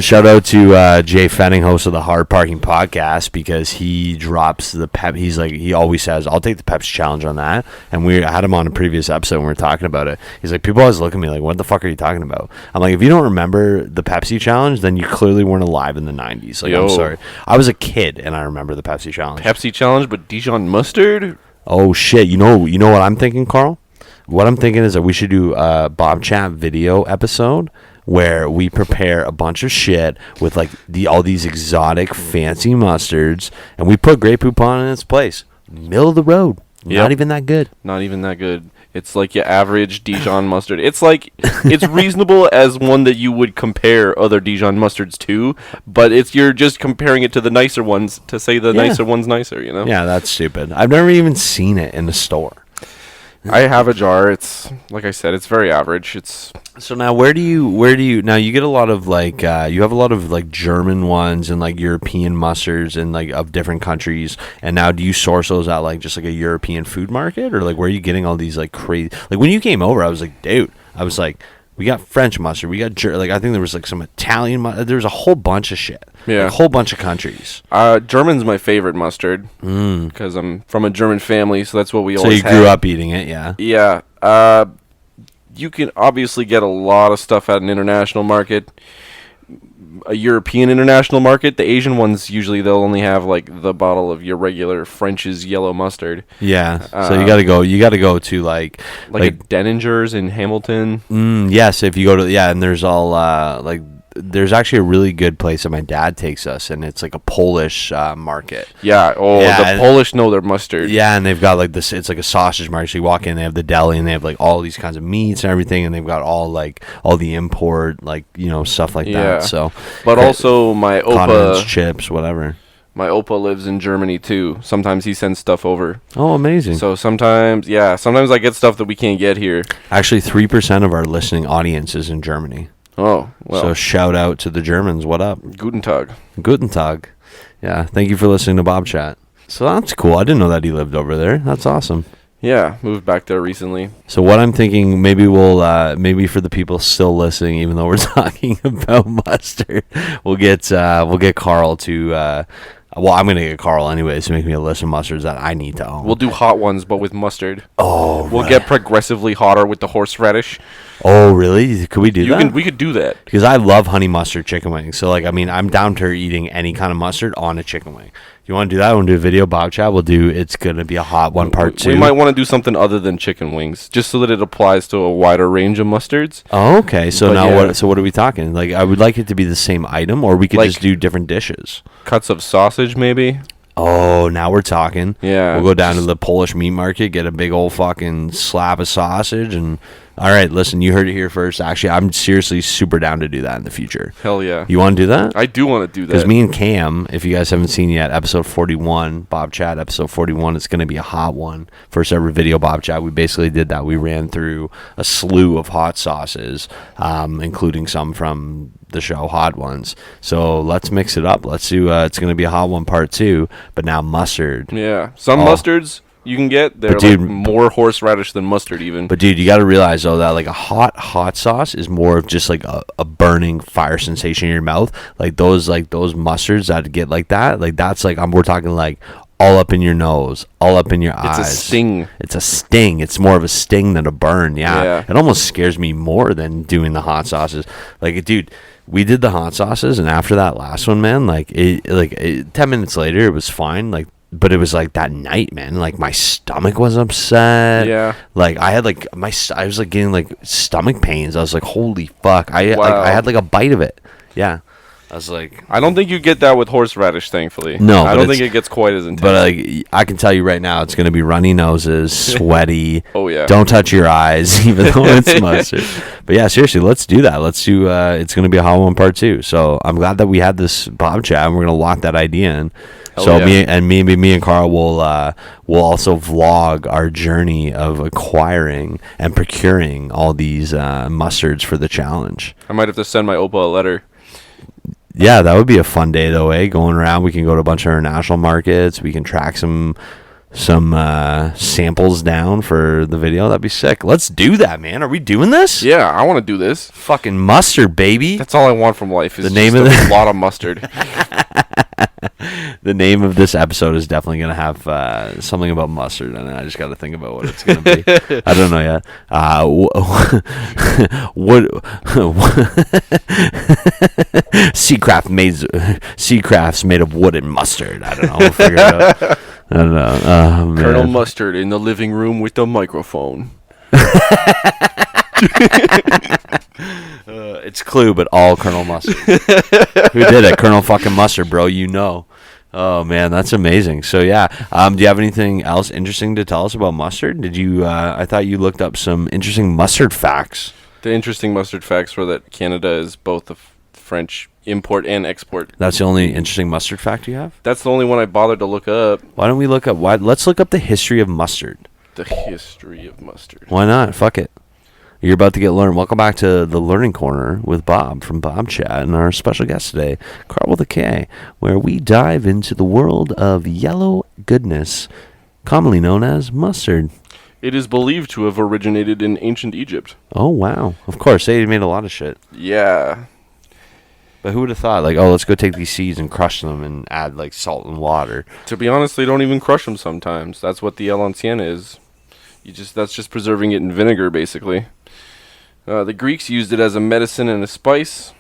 Shout out to Jay Fenning, host of the Hard Parking Podcast, because he drops the He's like, he always says, I'll take the Pepsi challenge on that. And I had him on a previous episode when we were talking about it. He's like, people always look at me like, what the fuck are you talking about? I'm like, if you don't remember the Pepsi challenge, then you clearly weren't alive in the 90s. Like, I'm sorry. I was a kid and I remember the Pepsi challenge. Pepsi challenge, but Dijon mustard? Oh shit! You know what I'm thinking, Carl? What I'm thinking is that we should do a Bobchat video episode where we prepare a bunch of shit with like all these exotic fancy mustards, and we put Grey Poupon in its place. Middle of the road. Not even that good. Not even that good. It's like your average Dijon mustard. It's like, it's reasonable as one that you would compare other Dijon mustards to, but you're just comparing it to the nicer ones to say the nicer one's nicer, you know? Yeah, that's stupid. I've never even seen it in the store. I have a jar. It's, like I said, it's very average. So now where do you now you get a lot of like you have a lot of like German ones and like European mustards and like of different countries, and now do you source those at like just like a European food market, or like where are you getting all these like crazy, like when you came over I was like, we got French mustard, we got like I think there was like some Italian there was a whole bunch of shit. Yeah, like a whole bunch of countries. German's my favorite mustard because I'm from a German family, so that's what we always had. So you grew up eating it, yeah? Yeah. You can obviously get a lot of stuff at an international market. A European international market, the Asian ones usually they'll only have like the bottle of your regular French's yellow mustard. Yeah. So you got to go to like a Denninger's in Hamilton. Yes, if you go to and there's all like there's actually a really good place that my dad takes us, and it's like a Polish market. Yeah. Oh, yeah, the Polish know their mustard. Yeah, and they've got like this. It's like a sausage market. So you walk in, they have the deli, and they have like all these kinds of meats and everything, and they've got all the import, like, you know, stuff like that. So, but also my Opa, chips, whatever. My Opa lives in Germany too. Sometimes he sends stuff over. Oh, amazing. So sometimes I get stuff that we can't get here. Actually, 3% of our listening audience is in Germany. Oh, well. So shout out to the Germans. What up? Guten Tag. Guten Tag. Yeah, thank you for listening to Bobchat. So that's cool. I didn't know that he lived over there. That's awesome. Yeah, moved back there recently. So what I'm thinking, maybe we'll maybe for the people still listening, even though we're talking about mustard, we'll get Carl to well, I'm going to get Carl anyways to make me a list of mustards that I need to own. We'll do hot ones, but with mustard. Oh, we'll get progressively hotter with the horseradish. Oh, really? Could we do that? We could do that. Because I love honey mustard chicken wings. So, like, I mean, I'm down to eating any kind of mustard on a chicken wing. If you want to do that, I want to do a video, Bobchat. It's going to be a hot one, part 2. We might want to do something other than chicken wings, just so that it applies to a wider range of mustards. Oh, okay. So what are we talking? Like, I would like it to be the same item, or we could just do different dishes. Cuts of sausage, maybe. Oh, now we're talking. Yeah. We'll go down to the Polish meat market, get a big old fucking slab of sausage, and All right, listen, you heard it here first. Actually, I'm seriously super down to do that in the future. Hell yeah. You want to do that? I do want to do that. Because me and Cam, if you guys haven't seen yet, episode 41, Bob Chat, episode 41, it's going to be a hot one. First ever video Bob Chat. We basically did that. We ran through a slew of hot sauces, including some from the show Hot Ones. So let's mix it up. Let's do, it's going to be a hot one part 2, but now mustard. Yeah. Some mustards you can get, they're like more horseradish than mustard even. But dude, you got to realize though that like a hot sauce is more of just like a burning fire sensation in your mouth. Like those mustards that get like that, like that's like we're talking like all up in your nose, all up in your eyes. It's a sting. It's a sting. It's more of a sting than a burn. Yeah. It almost scares me more than doing the hot sauces. Like, dude, we did the hot sauces, and after that last one, man, 10 minutes later, it was fine. Like, but it was like that night, man. Like my stomach was upset. Yeah. Like I had like I was like getting like stomach pains. I was like, holy fuck. I had like a bite of it. Yeah. I was like, I don't think you get that with horseradish, thankfully. No, I don't think it gets quite as intense. But like, I can tell you right now, it's gonna be runny noses, sweaty. Oh yeah. Don't touch your eyes, even though it's mustard. But yeah, seriously, let's do that. Let's do. It's gonna be a hot one part 2. So I'm glad that we had this Bob Chat, and we're gonna lock that idea in. So yeah. me and Carl will also vlog our journey of acquiring and procuring all these mustards for the challenge. I might have to send my Opa a letter. Yeah, that would be a fun day though, eh? Going around, we can go to a bunch of international markets. We can track some samples down for the video. That'd be sick. Let's do that, man. Are we doing this? Yeah, I want to do this. Fucking mustard, baby. That's all I want from life. Is the name of a lot of mustard. The name of this episode is definitely going to have something about mustard, and I just got to think about what it's going to be. I don't know yet. Seacraft's made of wood and mustard. I don't know. We'll figure it out. I don't know. Oh, man. Colonel Mustard in the living room with the microphone. It's Clue, but all Colonel Mustard. Who did it? Colonel fucking Mustard, bro. You know. Oh, man, that's amazing. So, yeah. Do you have anything else interesting to tell us about mustard? Did you? I thought you looked up some interesting mustard facts. The interesting mustard facts were that Canada is both a French import and export. That's the only interesting mustard fact you have? That's the only one I bothered to look up. Why don't we look up? Let's look up the history of mustard. The history of mustard. Why not? Fuck it. You're about to get learned. Welcome back to the Learning Corner with Bob from Bob Chat and our special guest today, Karl with a K, where we dive into the world of yellow goodness, commonly known as mustard. It is believed to have originated in ancient Egypt. Oh, wow. Of course, they made a lot of shit. Yeah. But who would have thought, like, oh, let's go take these seeds and crush them and add, like, salt and water. To be honest, they don't even crush them sometimes. That's what the L'ancienne is. That's just preserving it in vinegar, basically. The Greeks used it as a medicine and a spice,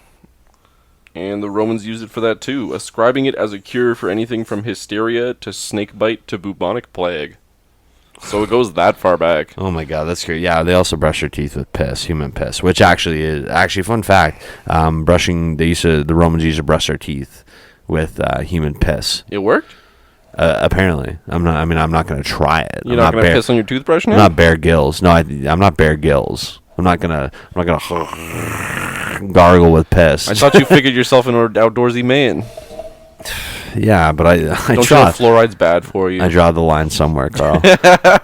and the Romans used it for that too, ascribing it as a cure for anything from hysteria to snakebite to bubonic plague. So it goes that far back. Oh my god, that's great. Yeah, they also brush their teeth with piss, human piss, which actually fun fact. The Romans used to brush their teeth with human piss. It worked? Apparently, I'm not going to try it. You're not going to piss on your toothbrush now? I'm not Bear Grylls. No, I'm not Bear Grylls. I'm not gonna gargle with piss. I thought you figured yourself an outdoorsy man. Yeah, but I don't you know fluoride's bad for you? I draw the line somewhere, Carl.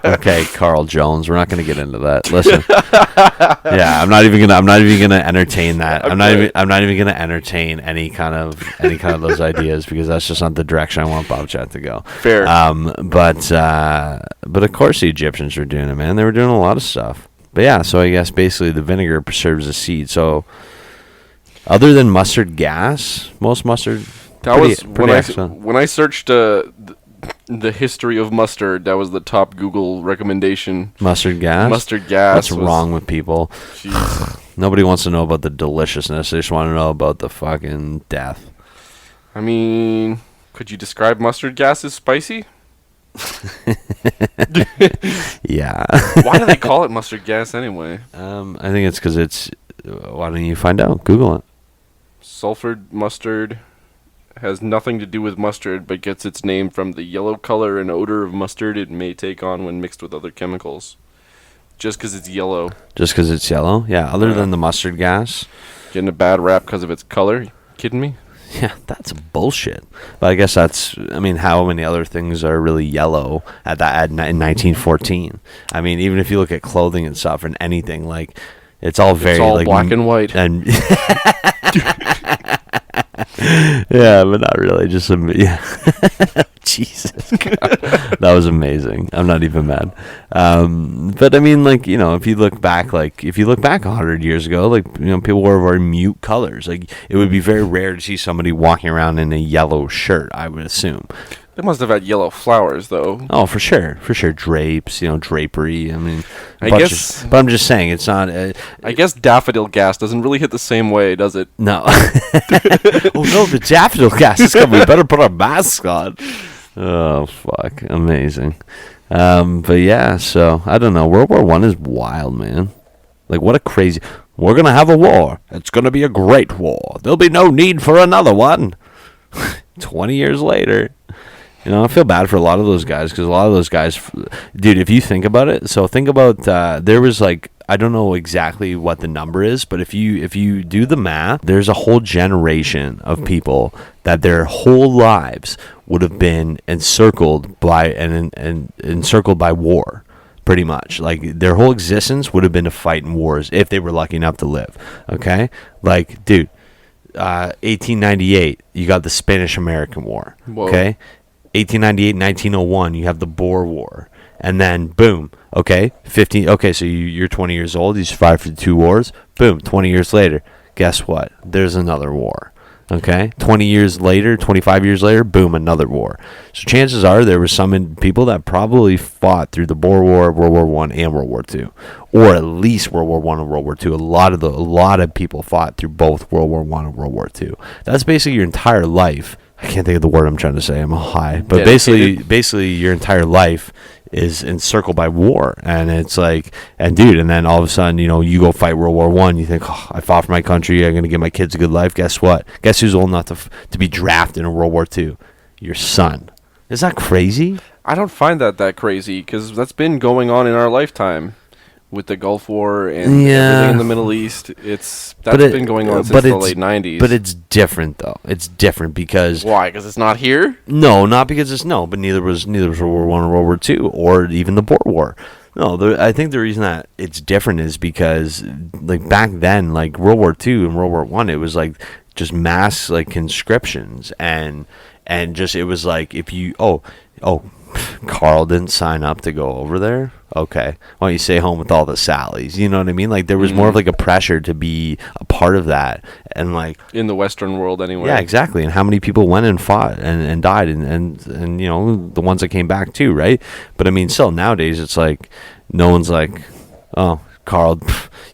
Okay, Carl Jones. We're not gonna get into that. Listen. Yeah, I'm not even gonna entertain that. I'm not even gonna entertain any kind of those ideas because that's just not the direction I want Bob Chat to go. Fair. But of course the Egyptians were doing it, man. They were doing a lot of stuff. But yeah, so I guess basically the vinegar preserves the seed. So other than mustard gas, most mustard. That was when I searched the history of mustard. That was the top Google recommendation. Mustard gas. Mustard gas. What's wrong with people? Nobody wants to know about the deliciousness. They just want to know about the fucking death. I mean, could you describe mustard gas as spicy? Yeah. Why do they call it mustard gas anyway? I think it's because it's. Why don't you find out? Google it. Sulfured mustard has nothing to do with mustard, but gets its name from the yellow color and odor of mustard it may take on when mixed with other chemicals. Just because it's yellow. Just because it's yellow? Yeah, other than the mustard gas. Getting a bad rap because of its color? You kidding me? Yeah, that's bullshit. But I guess that's, I mean, how many other things are really yellow in 1914? I mean, even if you look at clothing and stuff and anything, like, it's all very, It's all like, black and white. And yeah, but not really. Just some, yeah. Jesus, God. That was amazing. I'm not even mad. But I mean, like, you know, if you look back 100 years ago, like, you know, people wore very mute colors. Like, it would be very rare to see somebody walking around in a yellow shirt, I would assume. They must have had yellow flowers, though. Oh, for sure. You know, drapery. I mean, but I'm just saying, it's not. I guess daffodil gas doesn't really hit the same way, does it? No. Oh no, the daffodil gas is coming. We better put our masks on. Oh fuck, amazing. But yeah, so I don't know. World War I is wild, man. Like, what a crazy. We're gonna have a war. It's gonna be a great war. There'll be no need for another one. 20 years later. You know, I feel bad for a lot of those guys, because a lot of those guys, dude, if you think about it, so think about, there was like, I don't know exactly what the number is, but if you do the math, there's a whole generation of people that their whole lives would have been encircled by encircled by war, pretty much. Like, their whole existence would have been to fight in wars if they were lucky enough to live. Okay, like, dude, 1898, you got the Spanish-American War. Whoa. Okay. 1898, 1901, you have the Boer War. And then, boom, okay, so you're 20 years old, you survived for the 2 wars, boom, 20 years later, guess what? There's another war, okay? 20 years later, 25 years later, boom, another war. So chances are there were some people that probably fought through the Boer War, World War I, and World War II. Or at least World War I and World War II. A lot of people fought through both World War I and World War II. That's basically your entire life. I can't think of the word I'm trying to say. I'm high. But basically your entire life is encircled by war. And it's like, and then all of a sudden, you know, you go fight World War I. You think, oh, I fought for my country. I'm going to give my kids a good life. Guess what? Guess who's old enough to be drafted in World War II? Your son. Is that crazy? I don't find that crazy, because that's been going on in our lifetime. With the Gulf War and everything in the Middle East, that's been going on since the late 90s. But it's different, though. It's different because... Why? Because it's not here? No, not because it's... No, but neither was World War I or World War II, or even the Boer War. No, I think the reason that it's different is because, like, back then, like, World War II and World War I, it was, like, just mass, like, conscriptions, and just, it was, like, if you... Oh, Carl didn't sign up to go over there? Okay. Why don't you stay home with all the Sallys? You know what I mean? Like, there was more of, like, a pressure to be a part of that. And, like... In the Western world, anyway. Yeah, exactly. And how many people went and fought and died and, you know, the ones that came back, too, right? But, I mean, still, nowadays, it's like, no one's like, oh, Carl,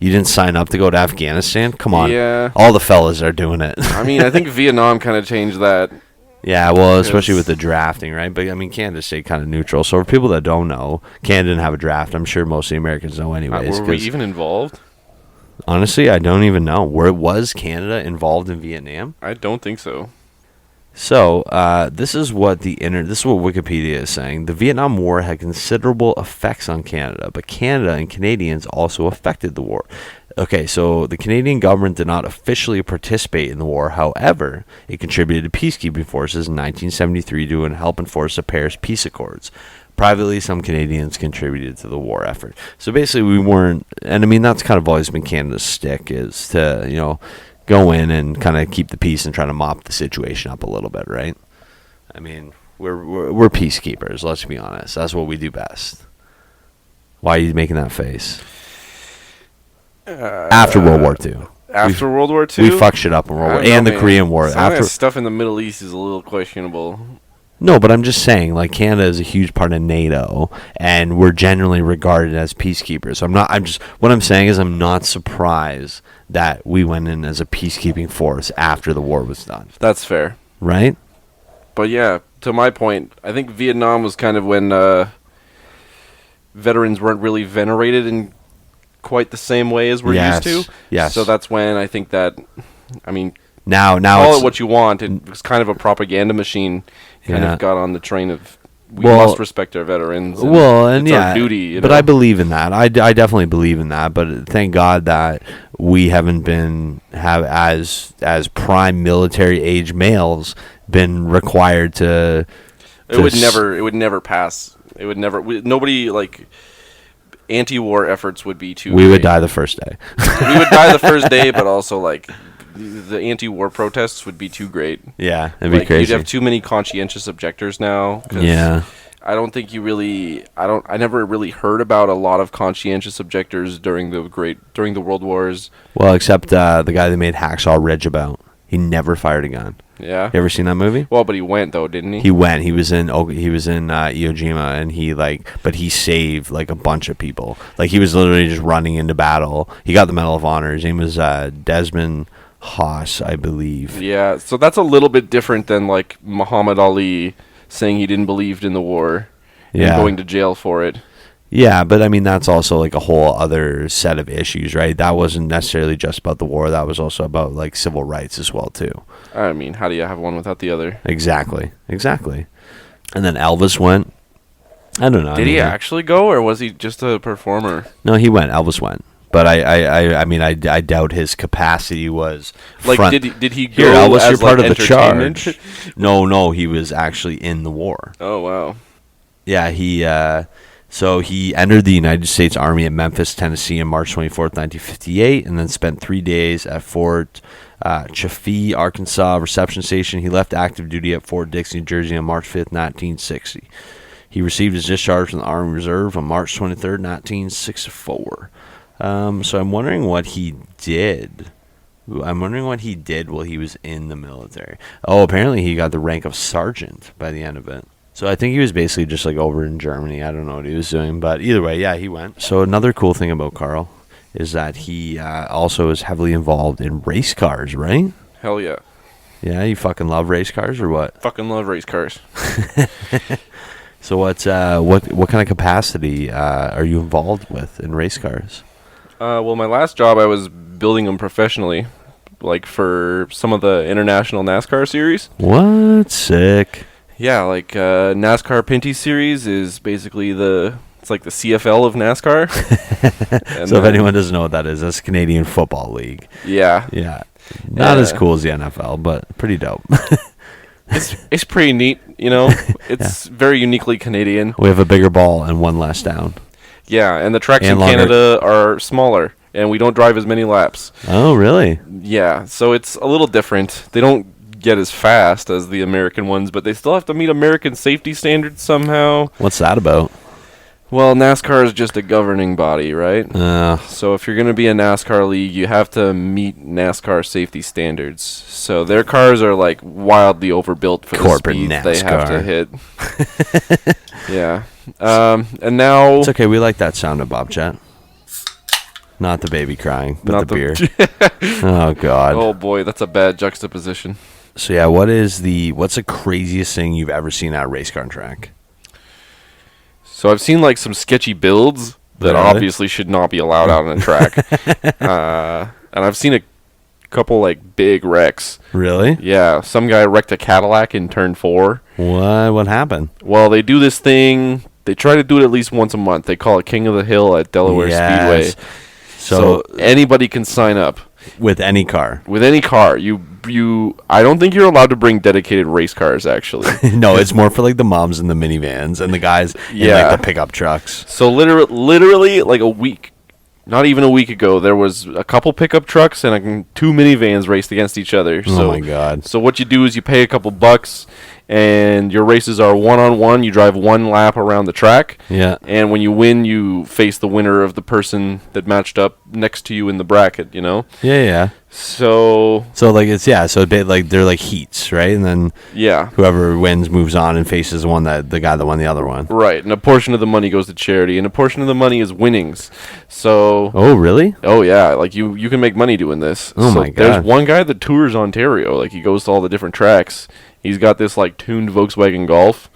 you didn't sign up to go to Afghanistan? Come on. Yeah. All the fellas are doing it. I mean, I think Vietnam kind of changed that. Yeah, well, especially with the drafting, right? But, I mean, Canada stayed kind of neutral. So, for people that don't know, Canada didn't have a draft. I'm sure most of the Americans know anyways. Were we even involved? Honestly, I don't even know. Was Canada involved in Vietnam? I don't think so. So, this is what Wikipedia is saying. The Vietnam War had considerable effects on Canada, but Canada and Canadians also affected the war. Okay, so the Canadian government did not officially participate in the war. However, it contributed to peacekeeping forces in 1973 to help enforce the Paris Peace Accords. Privately, some Canadians contributed to the war effort. So basically, we weren't, and I mean, that's kind of always been Canada's stick, is to, you know, go in and kind of keep the peace and try to mop the situation up a little bit, right? I mean, we're peacekeepers, let's be honest. That's what we do best. Why are you making that face? After World War II. After World War II? We fucked shit up in World War and the Korean War. Some of that stuff in the Middle East is a little questionable. No, but I'm just saying, like, Canada is a huge part of NATO, and we're generally regarded as peacekeepers. What I'm saying is I'm not surprised that we went in as a peacekeeping force after the war was done. That's fair. Right? But yeah, to my point, I think Vietnam was kind of when veterans weren't really venerated in quite the same way as we're used to. Yes. So that's when I think that, I mean, now call it what you want. It was kind of a propaganda machine. Kind of got on the train of we must respect our veterans. And it's our duty. You but know? I believe in that. I definitely believe in that. But thank God that we haven't have as prime military age males been required to. It would never pass. It would never. Nobody like. Anti-war efforts would be too. We would die the first day. We would die the first day, but also like the anti-war protests would be too great. Yeah, it'd be like, crazy. You'd have too many conscientious objectors now. Yeah. I don't think you really. I never really heard about a lot of conscientious objectors during the World Wars. Well, except the guy that made Hacksaw Ridge about. He never fired a gun. Yeah. You ever seen that movie? Well, but he went though, didn't he? He went. He was in Iwo Jima, and but he saved like a bunch of people. Like he was literally just running into battle. He got the Medal of Honor. His name was Desmond Haas, I believe. Yeah. So that's a little bit different than like Muhammad Ali saying he didn't believe in the war and going to jail for it. Yeah, but I mean that's also like a whole other set of issues, right? That wasn't necessarily just about the war. That was also about like civil rights as well too. I mean, how do you have one without the other? Exactly. And then Elvis went. I don't know. Did he actually go, or was he just a performer? No, he went. Elvis went. But I mean, I doubt his capacity was like. Did he go? Here, Elvis, as you're part like of the charge. No, he was actually in the war. Oh wow. Yeah, So he entered the United States Army at Memphis, Tennessee on March 24th, 1958, and then spent 3 days at Fort Chaffee, Arkansas reception station. He left active duty at Fort Dix, New Jersey on March 5th, 1960. He received his discharge from the Army Reserve on March 23rd, 1964. So I'm wondering what he did. While he was in the military. Oh, apparently he got the rank of sergeant by the end of it. So I think he was basically just like over in Germany. I don't know what he was doing, but either way, yeah, he went. So another cool thing about Karl is that he also is heavily involved in race cars, right? Hell yeah. Yeah, you fucking love race cars or what? Fucking love race cars. So what kind of capacity are you involved with in race cars? Well, my last job I was building them professionally, like for some of the international NASCAR series. What? Sick. Yeah, like NASCAR Pinty Series is basically it's like the CFL of NASCAR. So if anyone doesn't know what that is, that's Canadian Football League. Yeah. Yeah. Not as cool as the NFL, but pretty dope. It's pretty neat, you know. It's very uniquely Canadian. We have a bigger ball and one less down. Yeah, and the tracks And in Canada are smaller, and we don't drive as many laps. Oh, really? Yeah, so it's a little different. They don't get as fast as the American ones, but they still have to meet American safety standards somehow. What's that about? Well, NASCAR is just a governing body, right? So if you're going to be a NASCAR league, you have to meet NASCAR safety standards. So their cars are like wildly overbuilt for Corporate the speeds NASCAR. they have to hit. Yeah. And now... It's okay, we like that sound of Bobchat. Not the baby crying, but Not the beer. Oh, God. Oh, boy, that's a bad juxtaposition. So, yeah, what's the craziest thing you've ever seen at a race car track? So I've seen like some sketchy builds that Really? obviously should not be allowed out on a track. And I've seen a couple like big wrecks. Really? Yeah, some guy wrecked a Cadillac in turn 4. What happened? Well, they do this thing. They try to do it at least once a month. They call it King of the Hill at Delaware Yes. Speedway. So anybody can sign up. with any car. With any car. I don't think you're allowed to bring dedicated race cars, actually. No, it's more for like the moms and the minivans and the guys in like the pickup trucks. So literally like a week, not even a week ago, there was a couple pickup trucks and 2 minivans raced against each other. Oh my God. So what you do is you pay a couple bucks and your races are one-on-one. You drive one lap around the track. Yeah. And when you win, you face the winner of the person that matched up next to you in the bracket, you know? Yeah. So like it's so like they're like heats, right? And then yeah. whoever wins moves on and faces the guy that won the other one. Right. And a portion of the money goes to charity and a portion of the money is winnings. So Oh, really? oh yeah, like you can make money doing this. Oh so my God. There's one guy that tours Ontario, like he goes to all the different tracks. He's got this like tuned Volkswagen Golf.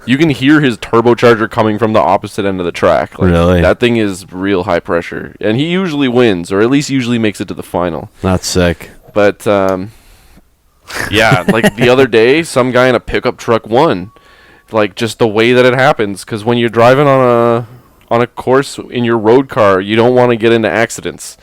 You can hear his turbocharger coming from the opposite end of the track. Like, Really? That thing is real high pressure. And he usually wins, or at least usually makes it to the final. That's sick. But yeah, like the other day, some guy in a pickup truck won. like just the way that it happens. Because when you're driving on a course in your road car, you don't want to get into accidents,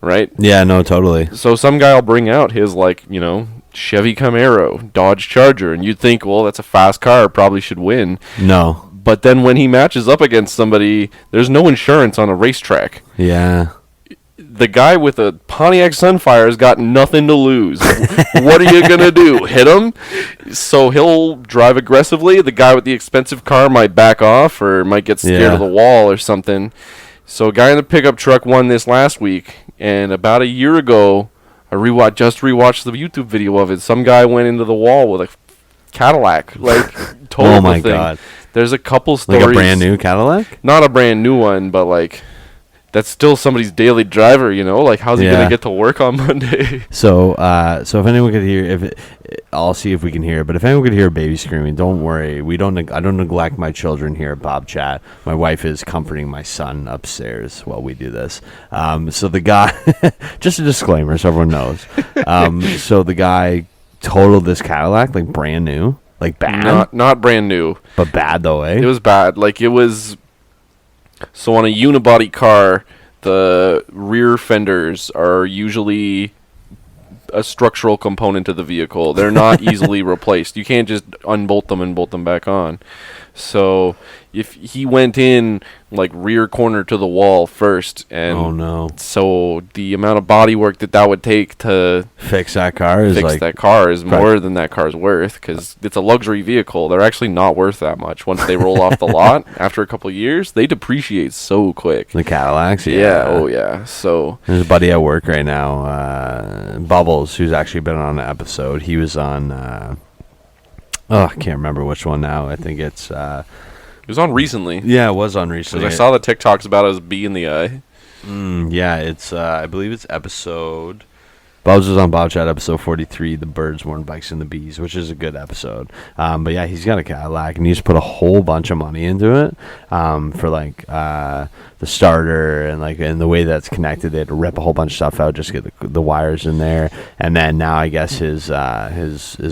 right? Yeah, no, totally. So some guy will bring out his, like, you know, Chevy Camaro, Dodge Charger, and you'd think, well, that's a fast car, probably should win. No. But then when he matches up against somebody, there's no insurance on a racetrack. Yeah. The guy with a Pontiac Sunfire's got nothing to lose. What are you going to do? Hit him? So he'll drive aggressively. The guy with the expensive car might back off or might get scared of the wall or something. So a guy in the pickup truck won this last week. And about a year ago, I just rewatched the YouTube video of it. Some guy went into the wall with a Cadillac. Like, total Oh, my thing. God. There's a couple stories. Like a brand new Cadillac? Not a brand new one, but like... That's still somebody's daily driver, you know. Like, how's he gonna get to work on Monday? So if anyone could hear, I'll see if we can hear. But if anyone could hear a baby screaming, don't worry. I don't neglect my children here at Bobchat. My wife is comforting my son upstairs while we do this. So the guy, just a disclaimer, so everyone knows. So the guy totaled this Cadillac, like brand new, like bad. Not brand new, but bad though, eh? It was bad. Like, it was. So on a unibody car, the rear fenders are usually a structural component of the vehicle. They're not easily replaced. You can't just unbolt them and bolt them back on. So if he went in like rear corner to the wall first, and oh no, so the amount of body work that would take to fix that car is more than that car's worth, because it's a luxury vehicle. They're actually not worth that much once they roll off the lot. After a couple of years, they depreciate so quick. The Cadillacs, yeah. Oh yeah. So there's a buddy at work right now, Bubbles, who's actually been on an episode. He was on. I can't remember which one now. I think it's. It was on recently. Yeah, it was on recently. I saw the TikToks about it as B in the eye. Yeah, it's. I believe it's episode. Bubs was on Bobchat episode 43, The Birds, Worn Bikes, and the Bees, which is a good episode. But yeah, he's got a Cadillac, and he's put a whole bunch of money into it for like the starter and the way that's connected. They had to rip a whole bunch of stuff out just to get the wires in there, and then now I guess his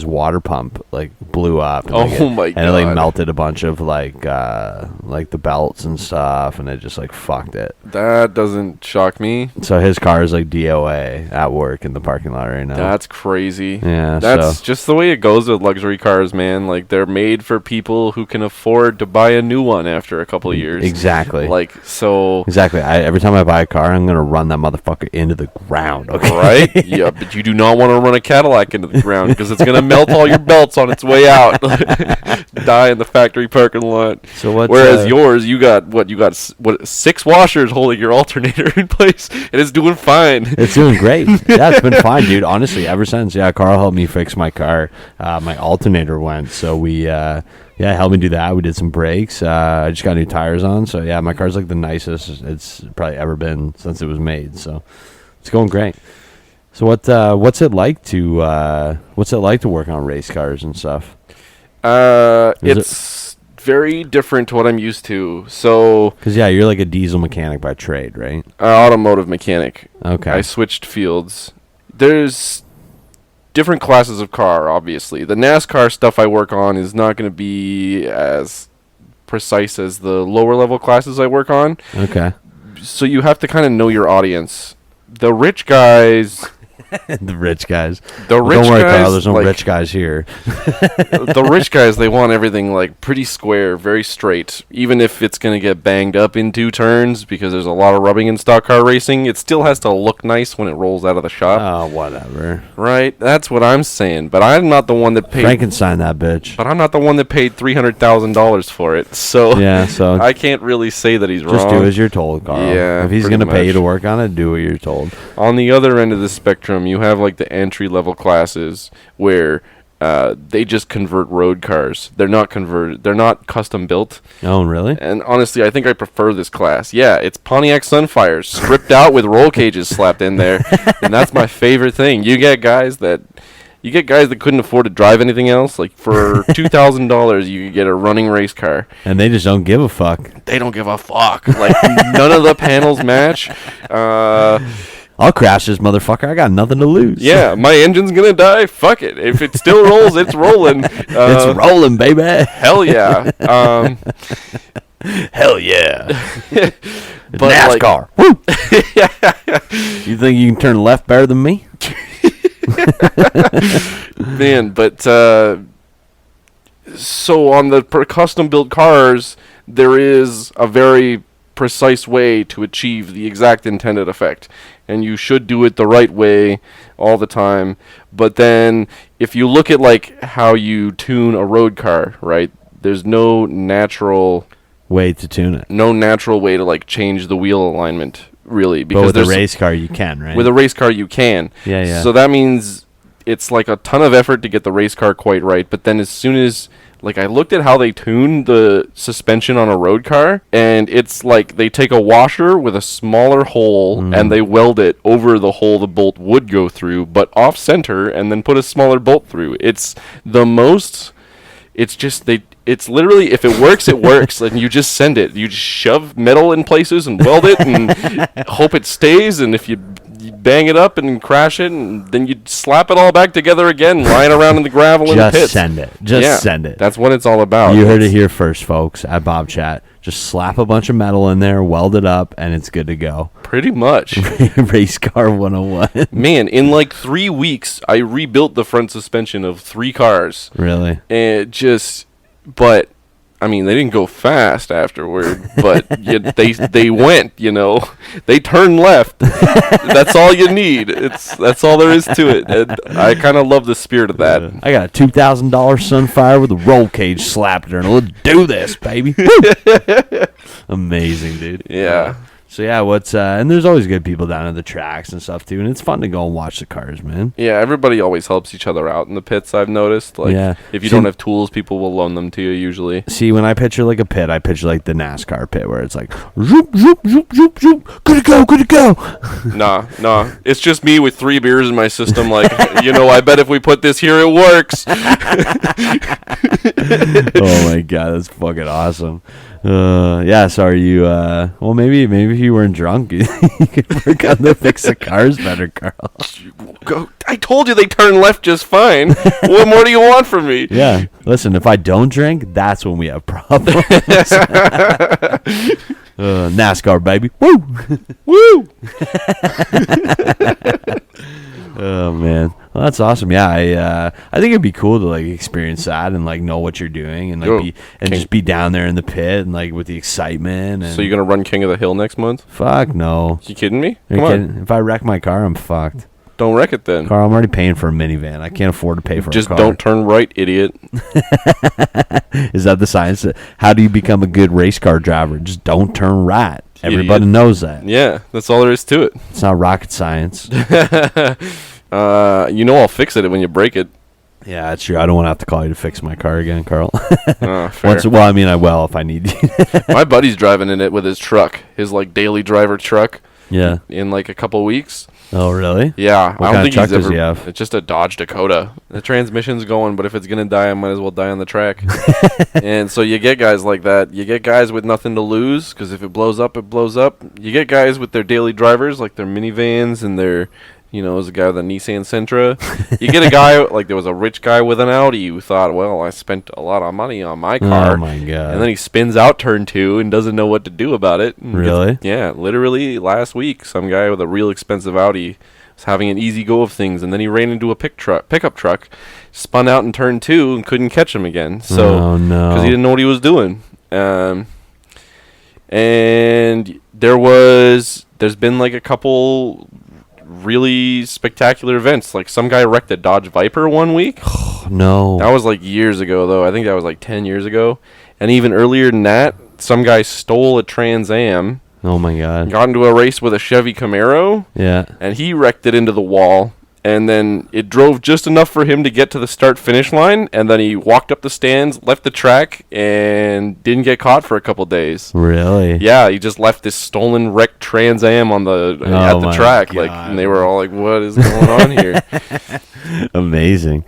water pump like blew up. And my God! And it like melted a bunch of like the belts and stuff, and it just like fucked it. That doesn't shock me. So his car is like DOA at work in the parking lot right now. That's crazy. Yeah, that's just the way it goes with luxury cars, man. Like, they're made for people who can afford to buy a new one after a couple of years. Exactly. Like, so exactly. Every time I buy a car, I'm gonna run that motherfucker into the ground. Okay. Right? Yeah, but you do not want to run a Cadillac into the ground because it's gonna melt all your belts on its way out. Die in the factory parking lot. So what? Whereas yours, you got 6 washers holding your alternator in place, and it's doing fine. It's doing great. Yeah, it's been fine, dude. Honestly, ever since Carl helped me fix my car, my alternator went. So we helped me do that. We did some brakes. I just got new tires on. So yeah, my car's like the nicest it's probably ever been since it was made. So it's going great. So what's it like to work on race cars and stuff? It's very different to what I'm used to. So, because you're like a diesel mechanic by trade, right? Automotive mechanic. Okay. I switched fields. There's different classes of car, obviously. The NASCAR stuff I work on is not going to be as precise as the lower level classes I work on. Okay. So you have to kind of know your audience. The rich guys... The rich guys. Don't worry, Carl. There's no rich guys here. The rich guys, they want everything like pretty square, very straight. Even if it's going to get banged up in 2 turns because there's a lot of rubbing in stock car racing, it still has to look nice when it rolls out of the shop. Oh, whatever. Right? That's what I'm saying. But I'm not the one that paid... Frankenstein that bitch. But I'm not the one that paid $300,000 for it. So I can't really say that he's wrong. Just do as you're told, Carl. Yeah, if he's going to pay you to work on it, do what you're told. On the other end of the spectrum, you have like the entry-level classes where they just convert road cars. They're not converted. They're not custom built. Oh, really? And honestly, I think I prefer this class. Yeah, it's Pontiac Sunfires stripped out with roll cages slapped in there, and that's my favorite thing. You get guys that couldn't afford to drive anything else. Like, for $2,000, you could get a running race car. And they just don't give a fuck. They don't give a fuck. Like, none of the panels match. I'll crash this motherfucker. I got nothing to lose. Yeah, my engine's gonna die. Fuck it. If it still rolls, it's rolling. It's rolling, baby. Hell yeah. Hell yeah. But NASCAR. Woo. You think you can turn left better than me? Man, but so on the custom built cars, there is a very precise way to achieve the exact intended effect, and you should do it the right way all the time. But then if you look at like how you tune a road car, right, there's no natural way to tune it. No natural way to like change the wheel alignment, really, because but with a race car you can, right? With a race car you can. Yeah. So that means it's like a ton of effort to get the race car quite right, but then as soon as like I looked at how they tune the suspension on a road car, and it's like they take a washer with a smaller hole and they weld it over the hole the bolt would go through, but off center, and then put a smaller bolt through. It's literally, if it works, it works, and you just send it. You just shove metal in places and weld it and hope it stays, and if you bang it up and crash it, and then you slap it all back together again, lying around in the gravel in the pits. Send it. Send it. That's what it's all about. You heard it here first, folks, at Bobchat. Just slap a bunch of metal in there, weld it up, and it's good to go. Pretty much. Race car 101. Man, in like 3 weeks, I rebuilt the front suspension of 3 cars. Really? And but I mean, they didn't go fast afterward, but they went, they turned left. That's all you need. That's all there is to it. And I kind of love the spirit of that. I got a $2,000 Sunfire with a roll cage slapped in it. Let's do this, baby. Amazing, dude. Yeah. So yeah, and there's always good people down at the tracks and stuff too, and it's fun to go and watch the cars, man. Yeah, everybody always helps each other out in the pits, I've noticed. Like, if you don't have tools, people will loan them to you usually. See, when I picture like a pit, I picture like the NASCAR pit where it's like, zoop, zoop, zoop, zoop, zoop, good to go. Nah. It's just me with 3 beers in my system. Like, I bet if we put this here, it works. Oh my god, that's fucking awesome. Yeah, so are you, well, maybe if you weren't drunk, you could work on the fix the cars better, Carl. I told you they turn left just fine. What more do you want from me? Yeah, listen, if I don't drink, that's when we have problems. NASCAR, baby. Woo! Woo! Oh, man. Well, that's awesome. Yeah, I think it'd be cool to like experience that and like know what you're doing and like just be down there in the pit and like with the excitement. And so you're gonna run King of the Hill next month? Fuck no. You kidding me? Come on. If I wreck my car, I'm fucked. Don't wreck it then. Carl, I'm already paying for a minivan. I can't afford to pay for a car. Just don't turn right, idiot. Is that the science? How do you become a good race car driver? Just don't turn right. Everybody knows that. Yeah, that's all there is to it. It's not rocket science. I'll fix it when you break it. Yeah, that's true. I don't want to have to call you to fix my car again, Carl. Fair. I will if I need to. My buddy's driving in it with his truck, his like daily driver truck. Yeah. In like a couple weeks. Oh, really? Yeah. What kind of truck does he have? It's just a Dodge Dakota. The transmission's going, but if it's going to die, I might as well die on the track. And so you get guys like that. You get guys with nothing to lose, because if it blows up, it blows up. You get guys with their daily drivers, like their minivans and their... there's a guy with a Nissan Sentra. You get a guy, like there was a rich guy with an Audi who thought, well, I spent a lot of money on my car. Oh, my God. And then he spins out turn 2 and doesn't know what to do about it. Really? Yeah, literally last week, some guy with a real expensive Audi was having an easy go of things, and then he ran into a pickup truck, spun out in turn 2 and couldn't catch him again. So, oh, no. Because he didn't know what he was doing. And there's been like a couple... really spectacular events. Like some guy wrecked a Dodge Viper one week. Oh, no. That was like years ago though. I think that was like 10 years ago. And even earlier than that, some guy stole a Trans Am. Oh my God. Got into a race with a Chevy Camaro. Yeah. And he wrecked it into the wall. And then it drove just enough for him to get to the start-finish line, and then he walked up the stands, left the track, and didn't get caught for a couple days. Really? Yeah, he just left this stolen wrecked Trans Am at the track, God. and they were all like, "What is going on here?" Amazing.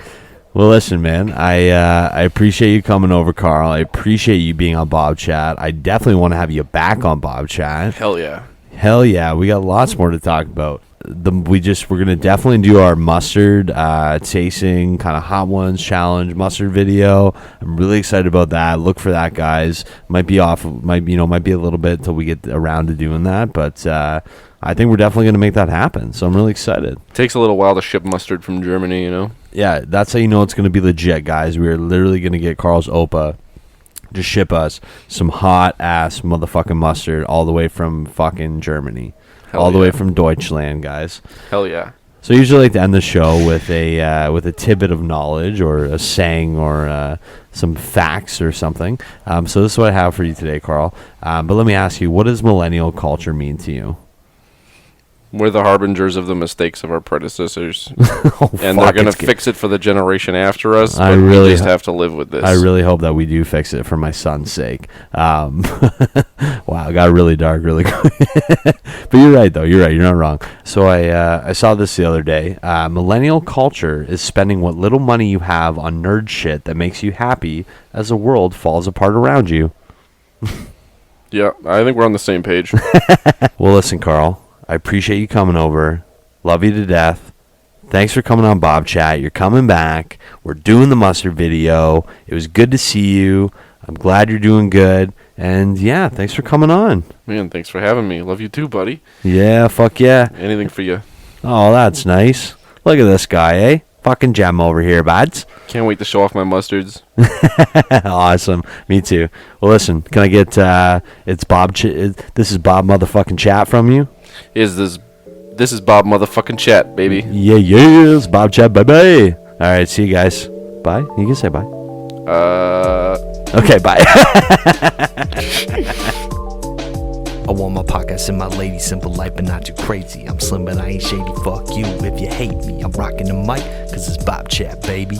Well, listen, man, I appreciate you coming over, Carl. I appreciate you being on Bobchat. I definitely want to have you back on Bobchat. Hell yeah. Hell yeah, we got lots more to talk about. we're gonna definitely do our mustard tasting kind of hot ones challenge mustard video. I'm really excited about that. Look for that, guys. Might be a little bit until we get around to doing that, but I think we're definitely gonna make that happen. So I'm really excited. Takes a little while to ship mustard from Germany, you know. Yeah, that's how you know it's gonna be legit, guys. We are literally gonna get Carl's Opa to ship us some hot ass motherfucking mustard all the way from fucking Germany. Hell all the yeah. way from Deutschland, guys. Hell yeah. So I usually like to end the show with a tidbit of knowledge or a saying or some facts or something. So this is what I have for you today, Carl. But let me ask you, what does millennial culture mean to you? We're the harbingers of the mistakes of our predecessors. Oh, And fuck, they're going it's to fix it for the generation after us, I but really we just have to live with this. I really hope that we do fix it for my son's sake. Wow, it got really dark really quick. But you're right, though. You're right. You're not wrong. So I saw this the other day. Millennial culture is spending what little money you have on nerd shit that makes you happy as the world falls apart around you. Yeah, I think we're on the same page. Well, listen, Carl. I appreciate you coming over. Love you to death. Thanks for coming on Bob Chat. You're coming back. We're doing the mustard video. It was good to see you. I'm glad you're doing good. And yeah, thanks for coming on. Man, thanks for having me. Love you too, buddy. Yeah, fuck yeah. Anything for you. Oh, that's nice. Look at this guy, eh? Fucking gem over here, buds. Can't wait to show off my mustards. Awesome. Me too. Well, listen, can I get it's Bob this is Bob motherfucking Chat from you? This is Bob motherfucking Chat, baby. Yeah, yes, Bob Chat, bye-bye. All right, see you guys. Bye. You can say bye. Okay, bye. I want my pockets and my lady, simple life but not too crazy. I'm slim but I ain't shady, fuck you if you hate me. I'm rocking the mic cause it's Bob Chat, baby.